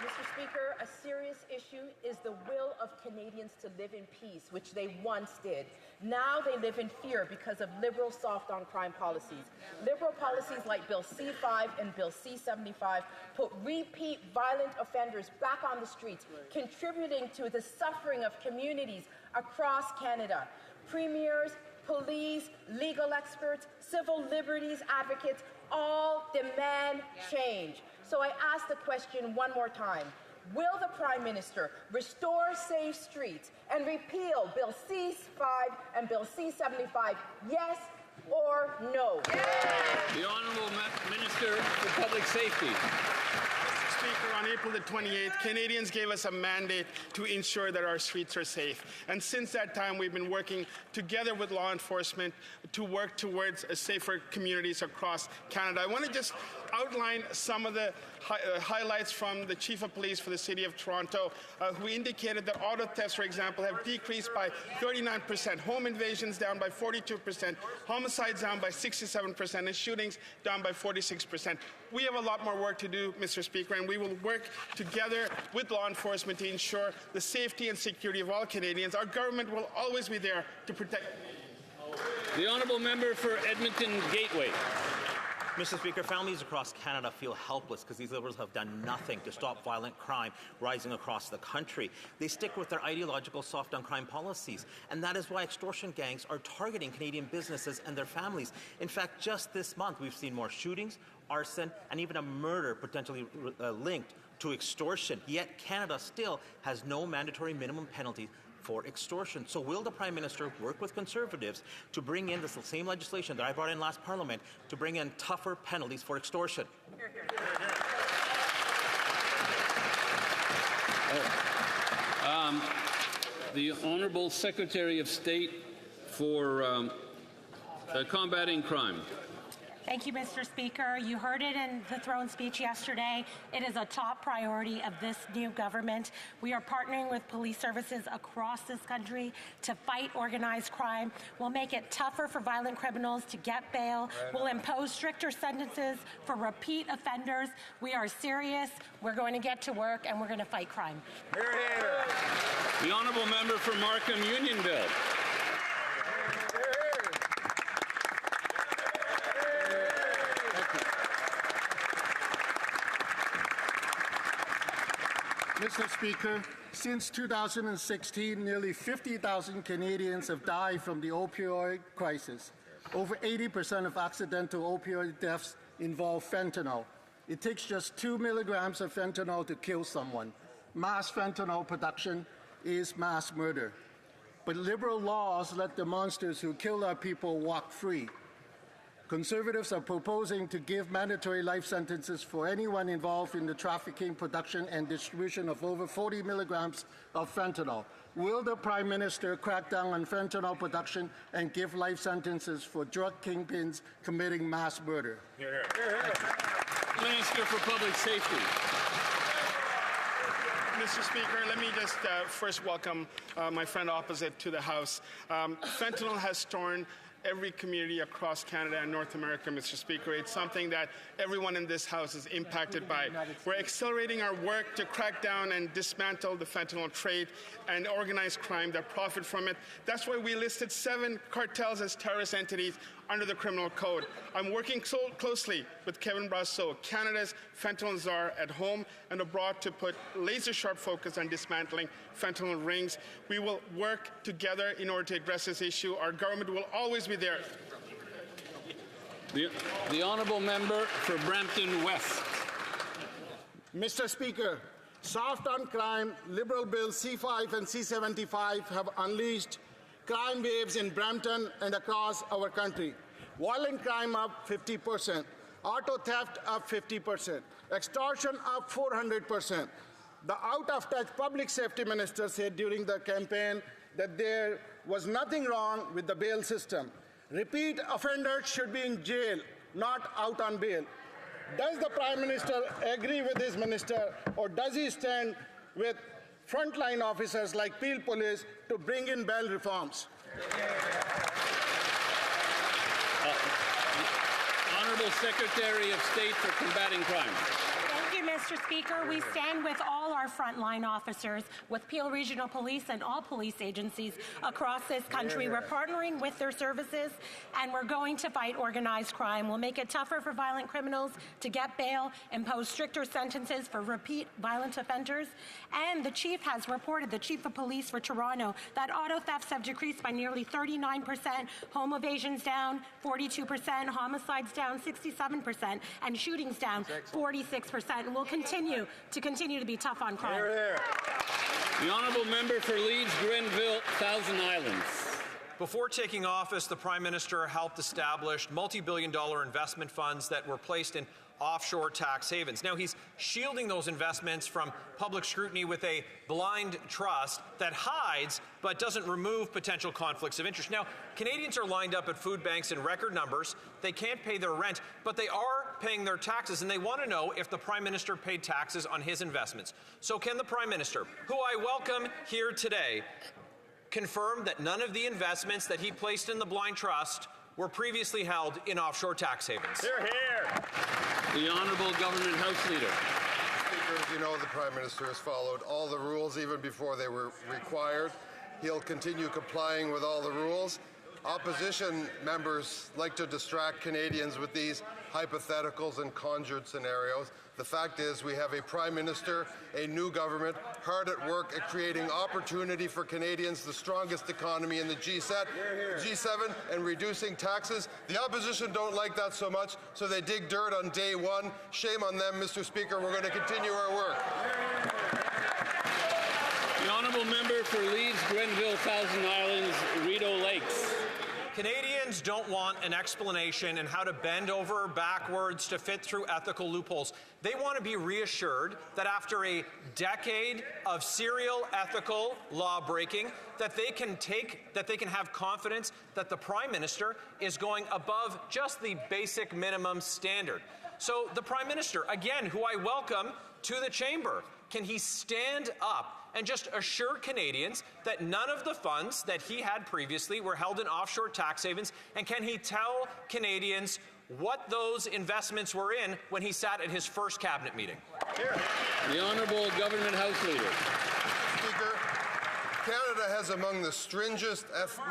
Mr. Speaker, a serious issue is the will of Canadians to live in peace, which they once did. Now they live in fear because of Liberal soft-on-crime policies. Liberal policies like Bill C-5 and Bill C-75 put repeat violent offenders back on the streets, contributing to the suffering of communities across Canada. Premiers, police, legal experts, civil liberties advocates all demand change. So I ask the question one more time. Will the Prime Minister restore safe streets and repeal Bill C-5 and Bill C-75, yes or no? Yeah. The Honourable Minister for Public Safety. Mr. Speaker, on April the 28th, Canadians gave us a mandate to ensure that our streets are safe. And since that time, we've been working together with law enforcement to work towards safer communities across Canada. I want to just outline some of the highlights from the Chief of Police for the City of Toronto, who indicated that auto thefts, for example, have decreased by 39%, home invasions down by 42%, homicides down by 67%, and shootings down by 46%. We have a lot more work to do, Mr. Speaker, and we will work together with law enforcement to ensure the safety and security of all Canadians. Our government will always be there to protect. The honourable member for Edmonton Gateway. Mr. Speaker, families across Canada feel helpless because these Liberals have done nothing to stop violent crime rising across the country. They stick with their ideological soft-on-crime policies, and that is why extortion gangs are targeting Canadian businesses and their families. In fact, just this month, we've seen more shootings, arson, and even a murder potentially linked to extortion. Yet Canada still has no mandatory minimum penalty for extortion. So will the Prime Minister work with Conservatives to bring in the same legislation that I brought in last Parliament to bring in tougher penalties for extortion? The Honourable Secretary of State for Combating Crime. Thank you, Mr. Speaker. You heard it in the throne speech yesterday. It is a top priority of this new government. We are partnering with police services across this country to fight organized crime. We'll make it tougher for violent criminals to get bail. We'll impose stricter sentences for repeat offenders. We are serious. We're going to get to work, and we're going to fight crime. Hear, hear. The Honourable Member for Markham Unionville. Mr. Speaker, since 2016, nearly 50,000 Canadians have died from the opioid crisis. Over 80% of accidental opioid deaths involve fentanyl. It takes just 2 milligrams of fentanyl to kill someone. Mass fentanyl production is mass murder. But liberal laws let the monsters who kill our people walk free. Conservatives are proposing to give mandatory life sentences for anyone involved in the trafficking, production, and distribution of over 40 milligrams of fentanyl. Will the Prime Minister crack down on fentanyl production and give life sentences for drug kingpins committing mass murder? Minister for Public Safety. Mr. Speaker, let me just first welcome my friend opposite to the House. Fentanyl has torn every community across Canada and North America, Mr. Speaker. It's something that everyone in this House is impacted by. We're accelerating our work to crack down and dismantle the fentanyl trade and organized crime that profit from it. That's why we listed 7 cartels as terrorist entities under the criminal code. I'm working so closely with Kevin Brasseau, Canada's fentanyl czar, at home and abroad, to put laser-sharp focus on dismantling fentanyl rings. We will work together in order to address this issue. Our government will always be there. The honourable member for Brampton West. Mr. Speaker, soft on crime, Liberal Bills C5 and C75 have unleashed crime waves in Brampton and across our country. Violent crime up 50%, auto theft up 50%, extortion up 400%. The out-of-touch public safety minister said during the campaign that there was nothing wrong with the bail system. Repeat offenders should be in jail, not out on bail. Does the Prime Minister agree with his minister, or does he stand with frontline officers like Peel Police to bring in bail reforms? Honourable Secretary of State for Combating Crime. Thank you, Mr. Speaker. We stand with all our frontline officers, with Peel Regional Police and all police agencies across this country. We're partnering with their services, and we're going to fight organized crime. We'll make it tougher for violent criminals to get bail, impose stricter sentences for repeat violent offenders. And the chief has reported, the chief of police for Toronto, that auto thefts have decreased by nearly 39%, home evasions down 42%, homicides down 67%, and shootings down 46%. And we'll continue to be tough on crime. The honourable member for Leeds, Grenville, Thousand Islands. Before taking office, the Prime Minister helped establish multi-billion-dollar investment funds that were placed in offshore tax havens. Now he's shielding those investments from public scrutiny with a blind trust that hides but doesn't remove potential conflicts of interest. Now, Canadians are lined up at food banks in record numbers. They can't pay their rent, but they are paying their taxes, and they want to know if the Prime Minister paid taxes on his investments. So can the Prime Minister, who I welcome here today, confirm that none of the investments that he placed in the blind trust were previously held in offshore tax havens? Hear, hear. The Honourable Government House Leader. Speaker, as you know, the Prime Minister has followed all the rules even before they were required. He'll continue complying with all the rules. Opposition members like to distract Canadians with these hypotheticals and conjured scenarios. The fact is we have a Prime Minister, a new government, hard at work at creating opportunity for Canadians, the strongest economy in the G7, and reducing taxes. The opposition don't like that so much, so they dig dirt on day one. Shame on them, Mr. Speaker. We're going to continue our work. The honourable member for Leeds, Grenville, Thousand Islands, Rideau Lakes. Canadians don't want an explanation in how to bend over backwards to fit through ethical loopholes. They want to be reassured that after a decade of serial ethical law breaking, that they can have confidence that the Prime Minister is going above just the basic minimum standard. So the Prime Minister, again, who I welcome to the chamber, can he stand up and just assure Canadians that none of the funds that he had previously were held in offshore tax havens? And can he tell Canadians what those investments were in when he sat at his first cabinet meeting? The Honourable Government House Leader. Speaker, Canada has among the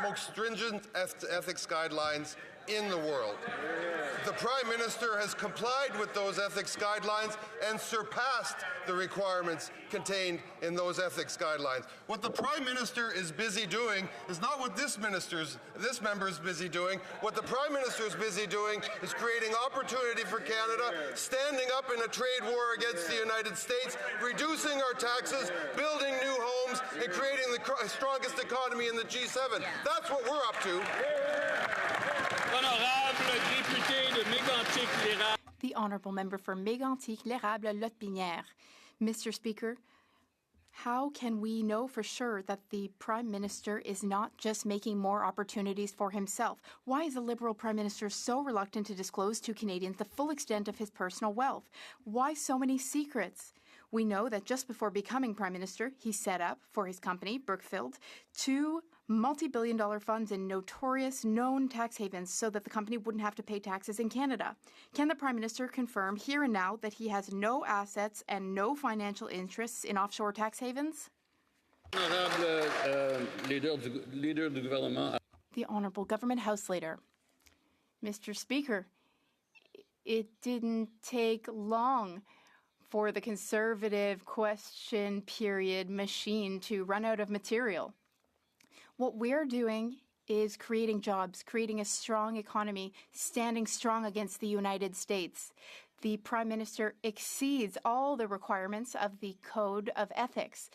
most stringent ethics guidelines in the world. The Prime Minister has complied with those ethics guidelines and surpassed the requirements contained in those ethics guidelines. What the Prime Minister is busy doing is not what this member is busy doing. What the Prime Minister is busy doing is creating opportunity for Canada, standing up in a trade war against the United States, reducing our taxes, building new homes, jobs and creating the strongest economy in the G7. That's what we're up to. The Honourable Member for Mégantic-L'Érable-Lotbinière. Mr. Speaker, how can we know for sure that the Prime Minister is not just making more opportunities for himself? Why is the Liberal Prime Minister so reluctant to disclose to Canadians the full extent of his personal wealth? Why so many secrets? We know that just before becoming Prime Minister, he set up, for his company, Brookfield, 2 multi-billion-dollar funds in notorious known tax havens so that the company wouldn't have to pay taxes in Canada. Can the Prime Minister confirm here and now that he has no assets and no financial interests in offshore tax havens? The Honourable Government House Leader. Mr. Speaker, it didn't take long for the Conservative question period machine to run out of material. What we're doing is creating jobs, creating a strong economy, standing strong against the United States. The Prime Minister exceeds all the requirements of the Code of Ethics,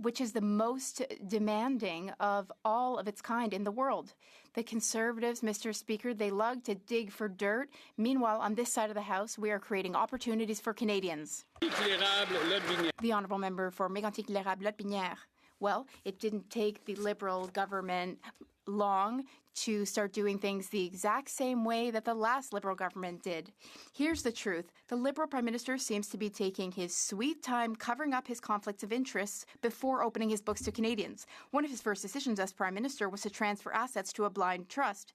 which is the most demanding of all of its kind in the world. The Conservatives, Mr. Speaker, they love to dig for dirt. Meanwhile, on this side of the House, we are creating opportunities for Canadians. The Honourable Member for Mégantic-L'Érable-Lotbinière. Well, it didn't take the Liberal government long to start doing things the exact same way that the last Liberal government did. Here's the truth. The Liberal Prime Minister seems to be taking his sweet time covering up his conflicts of interests before opening his books to Canadians. One of his first decisions as Prime Minister was to transfer assets to a blind trust.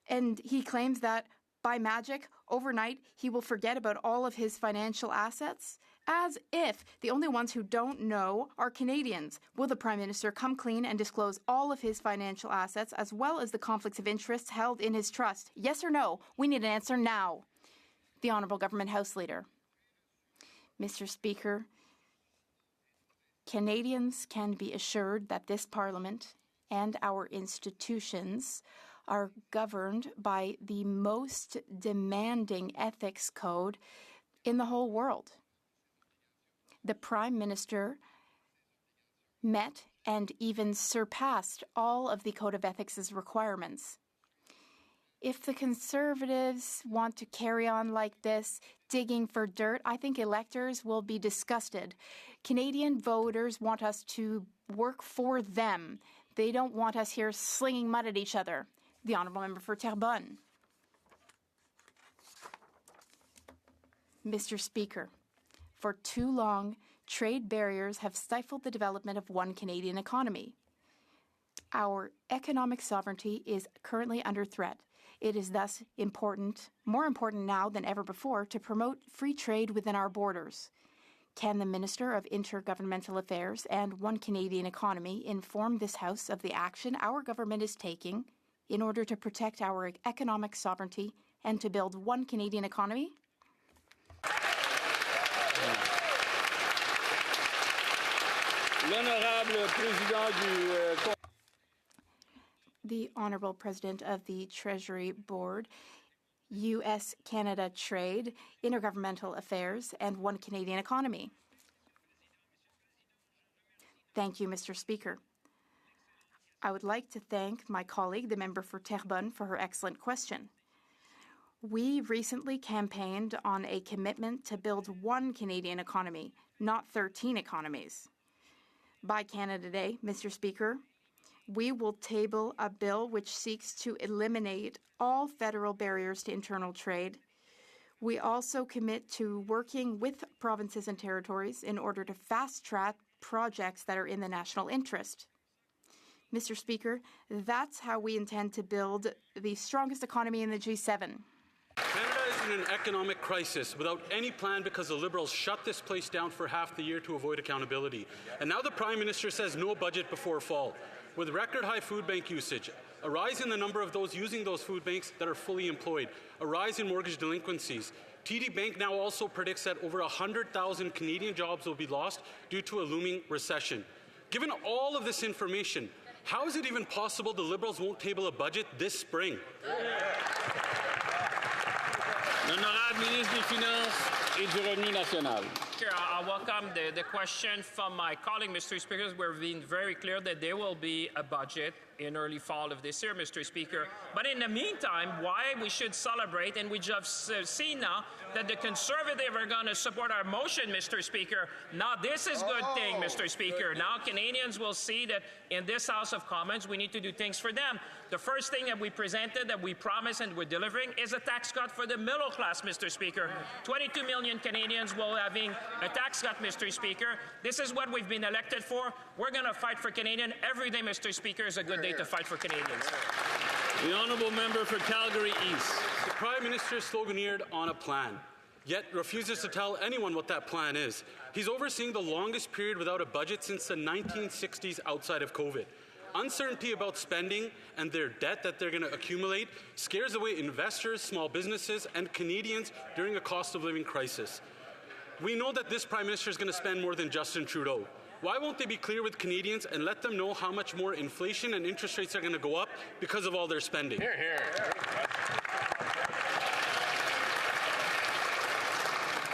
And he claims that by magic, overnight, he will forget about all of his financial assets. As if the only ones who don't know are Canadians. Will the Prime Minister come clean and disclose all of his financial assets as well as the conflicts of interest held in his trust? Yes or no? We need an answer now. The Honourable Government House Leader. Mr. Speaker, Canadians can be assured that this Parliament and our institutions are governed by the most demanding ethics code in the whole world. The Prime Minister met and even surpassed all of the Code of Ethics' requirements. If the Conservatives want to carry on like this, digging for dirt, I think electors will be disgusted. Canadian voters want us to work for them. They don't want us here slinging mud at each other. The Honourable Member for Terrebonne. Mr. Speaker, for too long, trade barriers have stifled the development of one Canadian economy. Our economic sovereignty is currently under threat. It is thus important, more important now than ever before, to promote free trade within our borders. Can the Minister of Intergovernmental Affairs and One Canadian Economy inform this House of the action our government is taking in order to protect our economic sovereignty and to build one Canadian economy? The Honourable President of the Treasury Board, U.S.-Canada Trade, Intergovernmental Affairs, and One Canadian Economy. Thank you, Mr. Speaker. I would like to thank my colleague, the member for Terrebonne, for her excellent question. We recently campaigned on a commitment to build one Canadian economy, not 13 economies. By Canada Day, Mr. Speaker, we will table a bill which seeks to eliminate all federal barriers to internal trade. We also commit to working with provinces and territories in order to fast-track projects that are in the national interest. Mr. Speaker, that's how we intend to build the strongest economy in the G7. Canada is in an economic crisis without any plan because the Liberals shut this place down for half the year to avoid accountability. And now the Prime Minister says no budget before fall. With record-high food bank usage, a rise in the number of those using those food banks that are fully employed, a rise in mortgage delinquencies, TD Bank now also predicts that over 100,000 Canadian jobs will be lost due to a looming recession. Given all of this information, how is it even possible the Liberals won't table a budget this spring? L'honorable ministre des Finances. et du revenu national. I welcome the question from my colleague, Mr. Speaker. We're being very clear that there will be a budget in early fall of this year, Mr. Speaker. But in the meantime, why we should celebrate, and we just see now that the Conservatives are going to support our motion, Mr. Speaker. Now this is a good thing, Mr. Speaker. Now Canadians will see that in this House of Commons, we need to do things for them. The first thing that we presented, that we promised and we're delivering, is a tax cut for the middle class, Mr. Speaker. 22 million Canadians will having a tax cut, Mr. Speaker. This is what we've been elected for. We're going to fight for Canadians. Every day, Mr. Speaker, is a good day to fight for Canadians. The honourable member for Calgary East. The Prime Minister sloganeered on a plan, yet refuses to tell anyone what that plan is. He's overseeing the longest period without a budget since the 1960s outside of COVID. Uncertainty about spending and their debt that they're going to accumulate scares away investors, small businesses, and Canadians during a cost of living crisis. We know that this Prime Minister is going to spend more than Justin Trudeau. Why won't they be clear with Canadians and let them know how much more inflation and interest rates are going to go up because of all their spending? Hear, hear.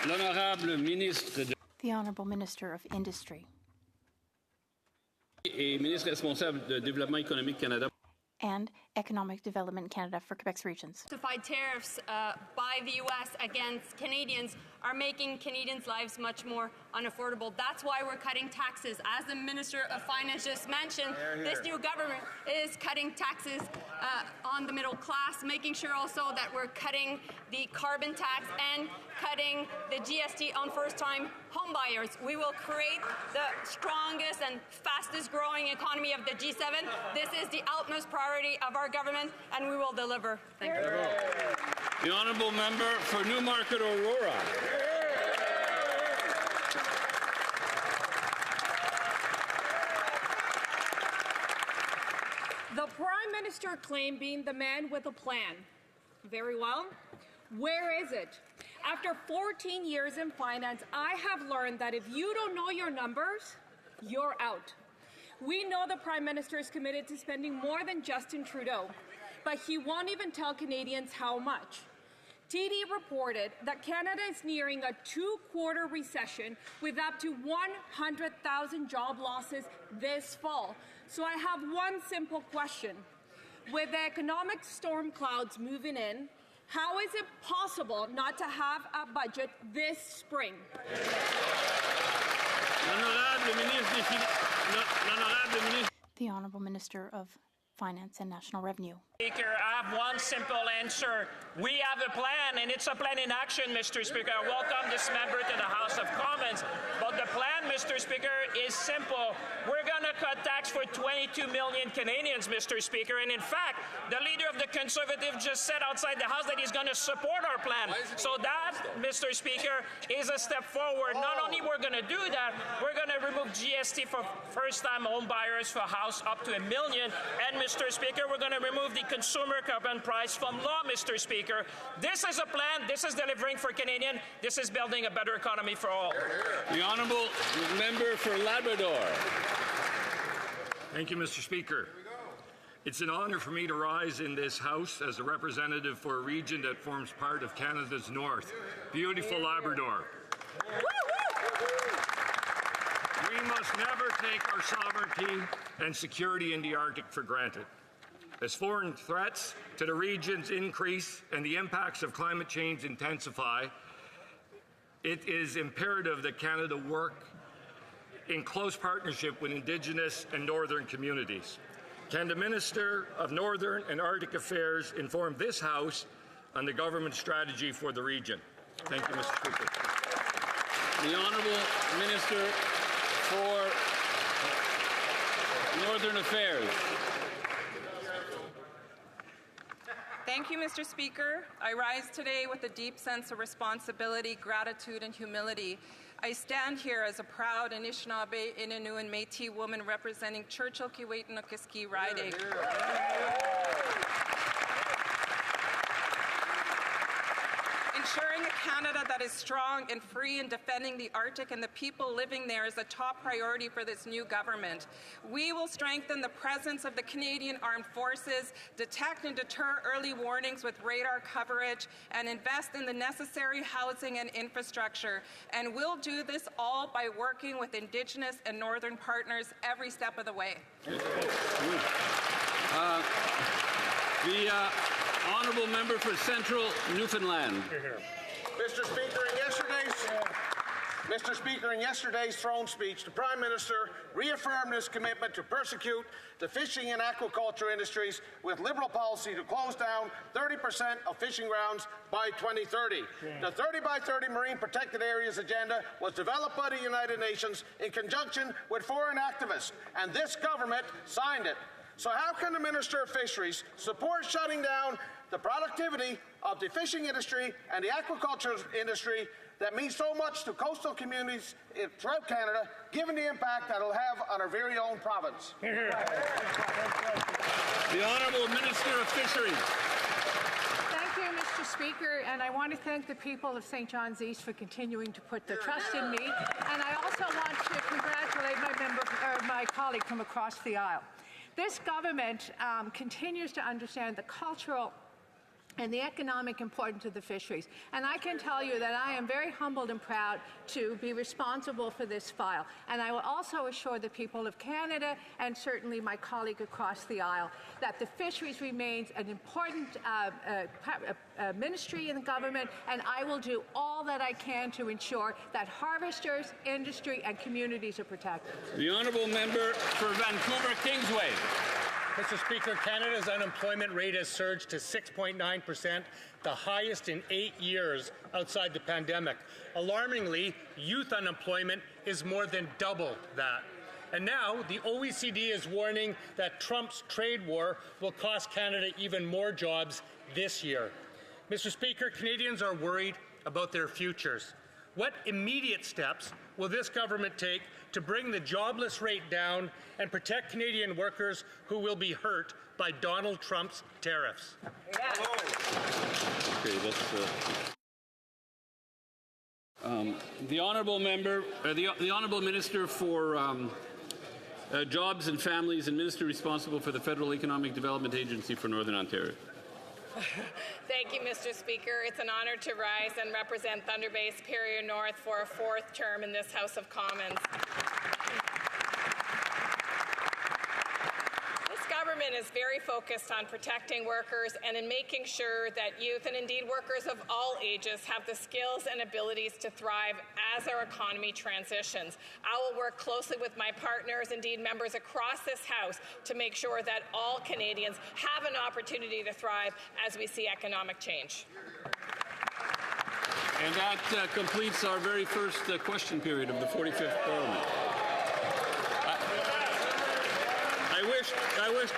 L'honorable ministre The Honourable Minister of Industry et ministre responsable de Développement économique Canada. and Economic Development Canada for Quebec's regions. Justified tariffs by the U.S. against Canadians are making Canadians' lives much more unaffordable. That's why we're cutting taxes. As the Minister of Finance just mentioned, this new government is cutting taxes on the middle class, making sure also that we're cutting the carbon tax and cutting the GST on first-time homebuyers. We will create the strongest and fastest growing economy of the G7. This is the utmost priority of our government, and we will deliver. Thank you. The honourable member for Newmarket Aurora. The Prime Minister claimed being the man with a plan. Very well. Where is it? After 14 years in finance, I have learned that if you don't know your numbers, you're out. We know the Prime Minister is committed to spending more than Justin Trudeau, but he won't even tell Canadians how much. TD reported that Canada is nearing a two-quarter recession with up to 100,000 job losses this fall. So I have one simple question. With the economic storm clouds moving in, how is it possible not to have a budget this spring? The Honourable Minister of Finance and National Revenue. Speaker, I have one simple answer. We have a plan, and it's a plan in action, Mr. Speaker. I welcome this member to the House of Commons. But the plan, Mr. Speaker, is simple. We're going to cut tax for 22 million Canadians, Mr. Speaker. And in fact, the leader of the Conservatives just said outside the House that he's going to support our plan. So that, Mr. Speaker, is a step forward. Not only we're going to do that, we're going to remove GST for first-time home buyers for a house up to $1 million. And, Mr. Speaker, we're going to remove the consumer carbon price from law, Mr. Speaker. This is a plan. This is delivering for Canadians. This is building a better economy for all. The honourable member for Labrador. Thank you, Mr. Speaker. It's an honour for me to rise in this House as a representative for a region that forms part of Canada's north, beautiful Labrador. We must never take our sovereignty and security in the Arctic for granted. As foreign threats to the region's increase and the impacts of climate change intensify, it is imperative that Canada work in close partnership with Indigenous and Northern communities. Can the Minister of Northern and Arctic Affairs inform this House on the government strategy for the region? Thank you, Mr. Speaker. The Honourable Minister for Northern Affairs. Thank you, Mr. Speaker. I rise today with a deep sense of responsibility, gratitude, and humility. I stand here as a proud Anishinaabe, Innu, and Métis woman representing Churchill, Kiwetinokiski riding. Ensuring Ensuring a Canada that is strong and free and defending the Arctic and the people living there is a top priority for this new government. We will strengthen the presence of the Canadian Armed Forces, detect and deter early warnings with radar coverage, and invest in the necessary housing and infrastructure. And we'll do this all by working with Indigenous and Northern partners every step of the way. The honourable member for Central Newfoundland. Mr. Speaker, in yesterday's throne speech, the Prime Minister reaffirmed his commitment to persecute the fishing and aquaculture industries with Liberal policy to close down 30% of fishing grounds by 2030. The 30 by 30 Marine Protected Areas agenda was developed by the United Nations in conjunction with foreign activists, and this government signed it. So how can the Minister of Fisheries support shutting down the productivity of the fishing industry and the aquaculture industry that means so much to coastal communities throughout Canada, given the impact that it'll have on our very own province? The Honourable Minister of Fisheries. Thank you, Mr. Speaker, and I want to thank the people of St. John's East for continuing to put their trust in me, and I also want to congratulate my colleague from across the aisle. This government continues to understand the cultural and the economic importance of the fisheries. And I can tell you that I am very humbled and proud to be responsible for this file. And I will also assure the people of Canada and certainly my colleague across the aisle that the fisheries remains an important ministry in the government, and I will do all that I can to ensure that harvesters, industry, and communities are protected. The honourable member for Vancouver Kingsway. Mr. Speaker, Canada's unemployment rate has surged to 6.9%, the highest in 8 years outside the pandemic. Alarmingly, youth unemployment is more than double that. And now, the OECD is warning that Trump's trade war will cost Canada even more jobs this year. Mr. Speaker, Canadians are worried about their futures. What immediate steps will this government take to bring the jobless rate down and protect Canadian workers who will be hurt by Donald Trump's tariffs? Okay, the honourable member, the honourable minister for Jobs and Families and minister responsible for the Federal Economic Development Agency for Northern Ontario. Thank you, Mr. Speaker. It's an honour to rise and represent Thunder Bay Superior North for a fourth term in this House of Commons. This government is very focused on protecting workers and in making sure that youth and indeed workers of all ages have the skills and abilities to thrive as our economy transitions. I will work closely with my partners, indeed members across this House, to make sure that all Canadians have an opportunity to thrive as we see economic change. And that completes our very first question period of the 45th Parliament. I wish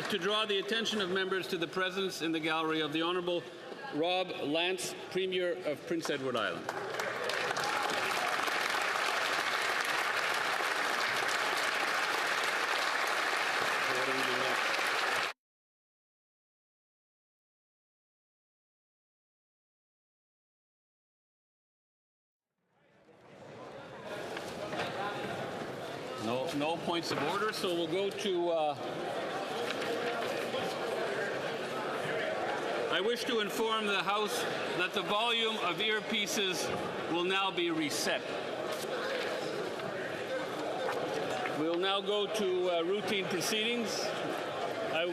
to draw the attention of members to the presence in the gallery of the Honourable Rob Lance, Premier of Prince Edward Island. No points of order, so we'll go to... I wish to inform the House that the volume of earpieces will now be reset. We'll now go to routine proceedings.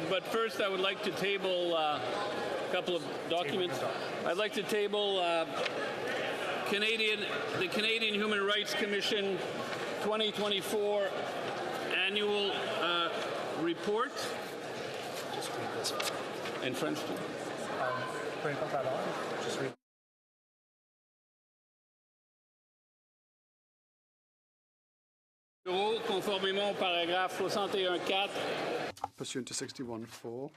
But first, I would like to table a couple of documents. I'd like to table the Canadian Human Rights Commission 2024 annual report. In French too. Conformément au paragraphe 61.4. Pursuant to 61.4.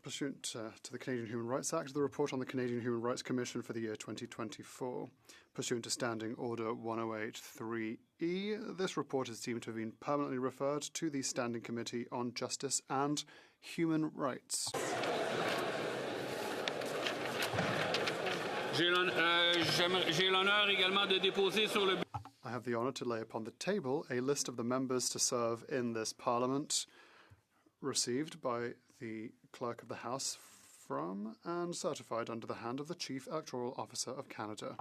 Pursuant to the Canadian Human Rights Act, the report on the Canadian Human Rights Commission for the year 2024. Pursuant to Standing Order 108.3e, this report is deemed to have been permanently referred to the Standing Committee on Justice and Human Rights. J'ai l'honneur également de déposer sur le... I have the honour to lay upon the table a list of the members to serve in this Parliament, received by the Clerk of the House from and certified under the hand of the Chief Electoral Officer of Canada.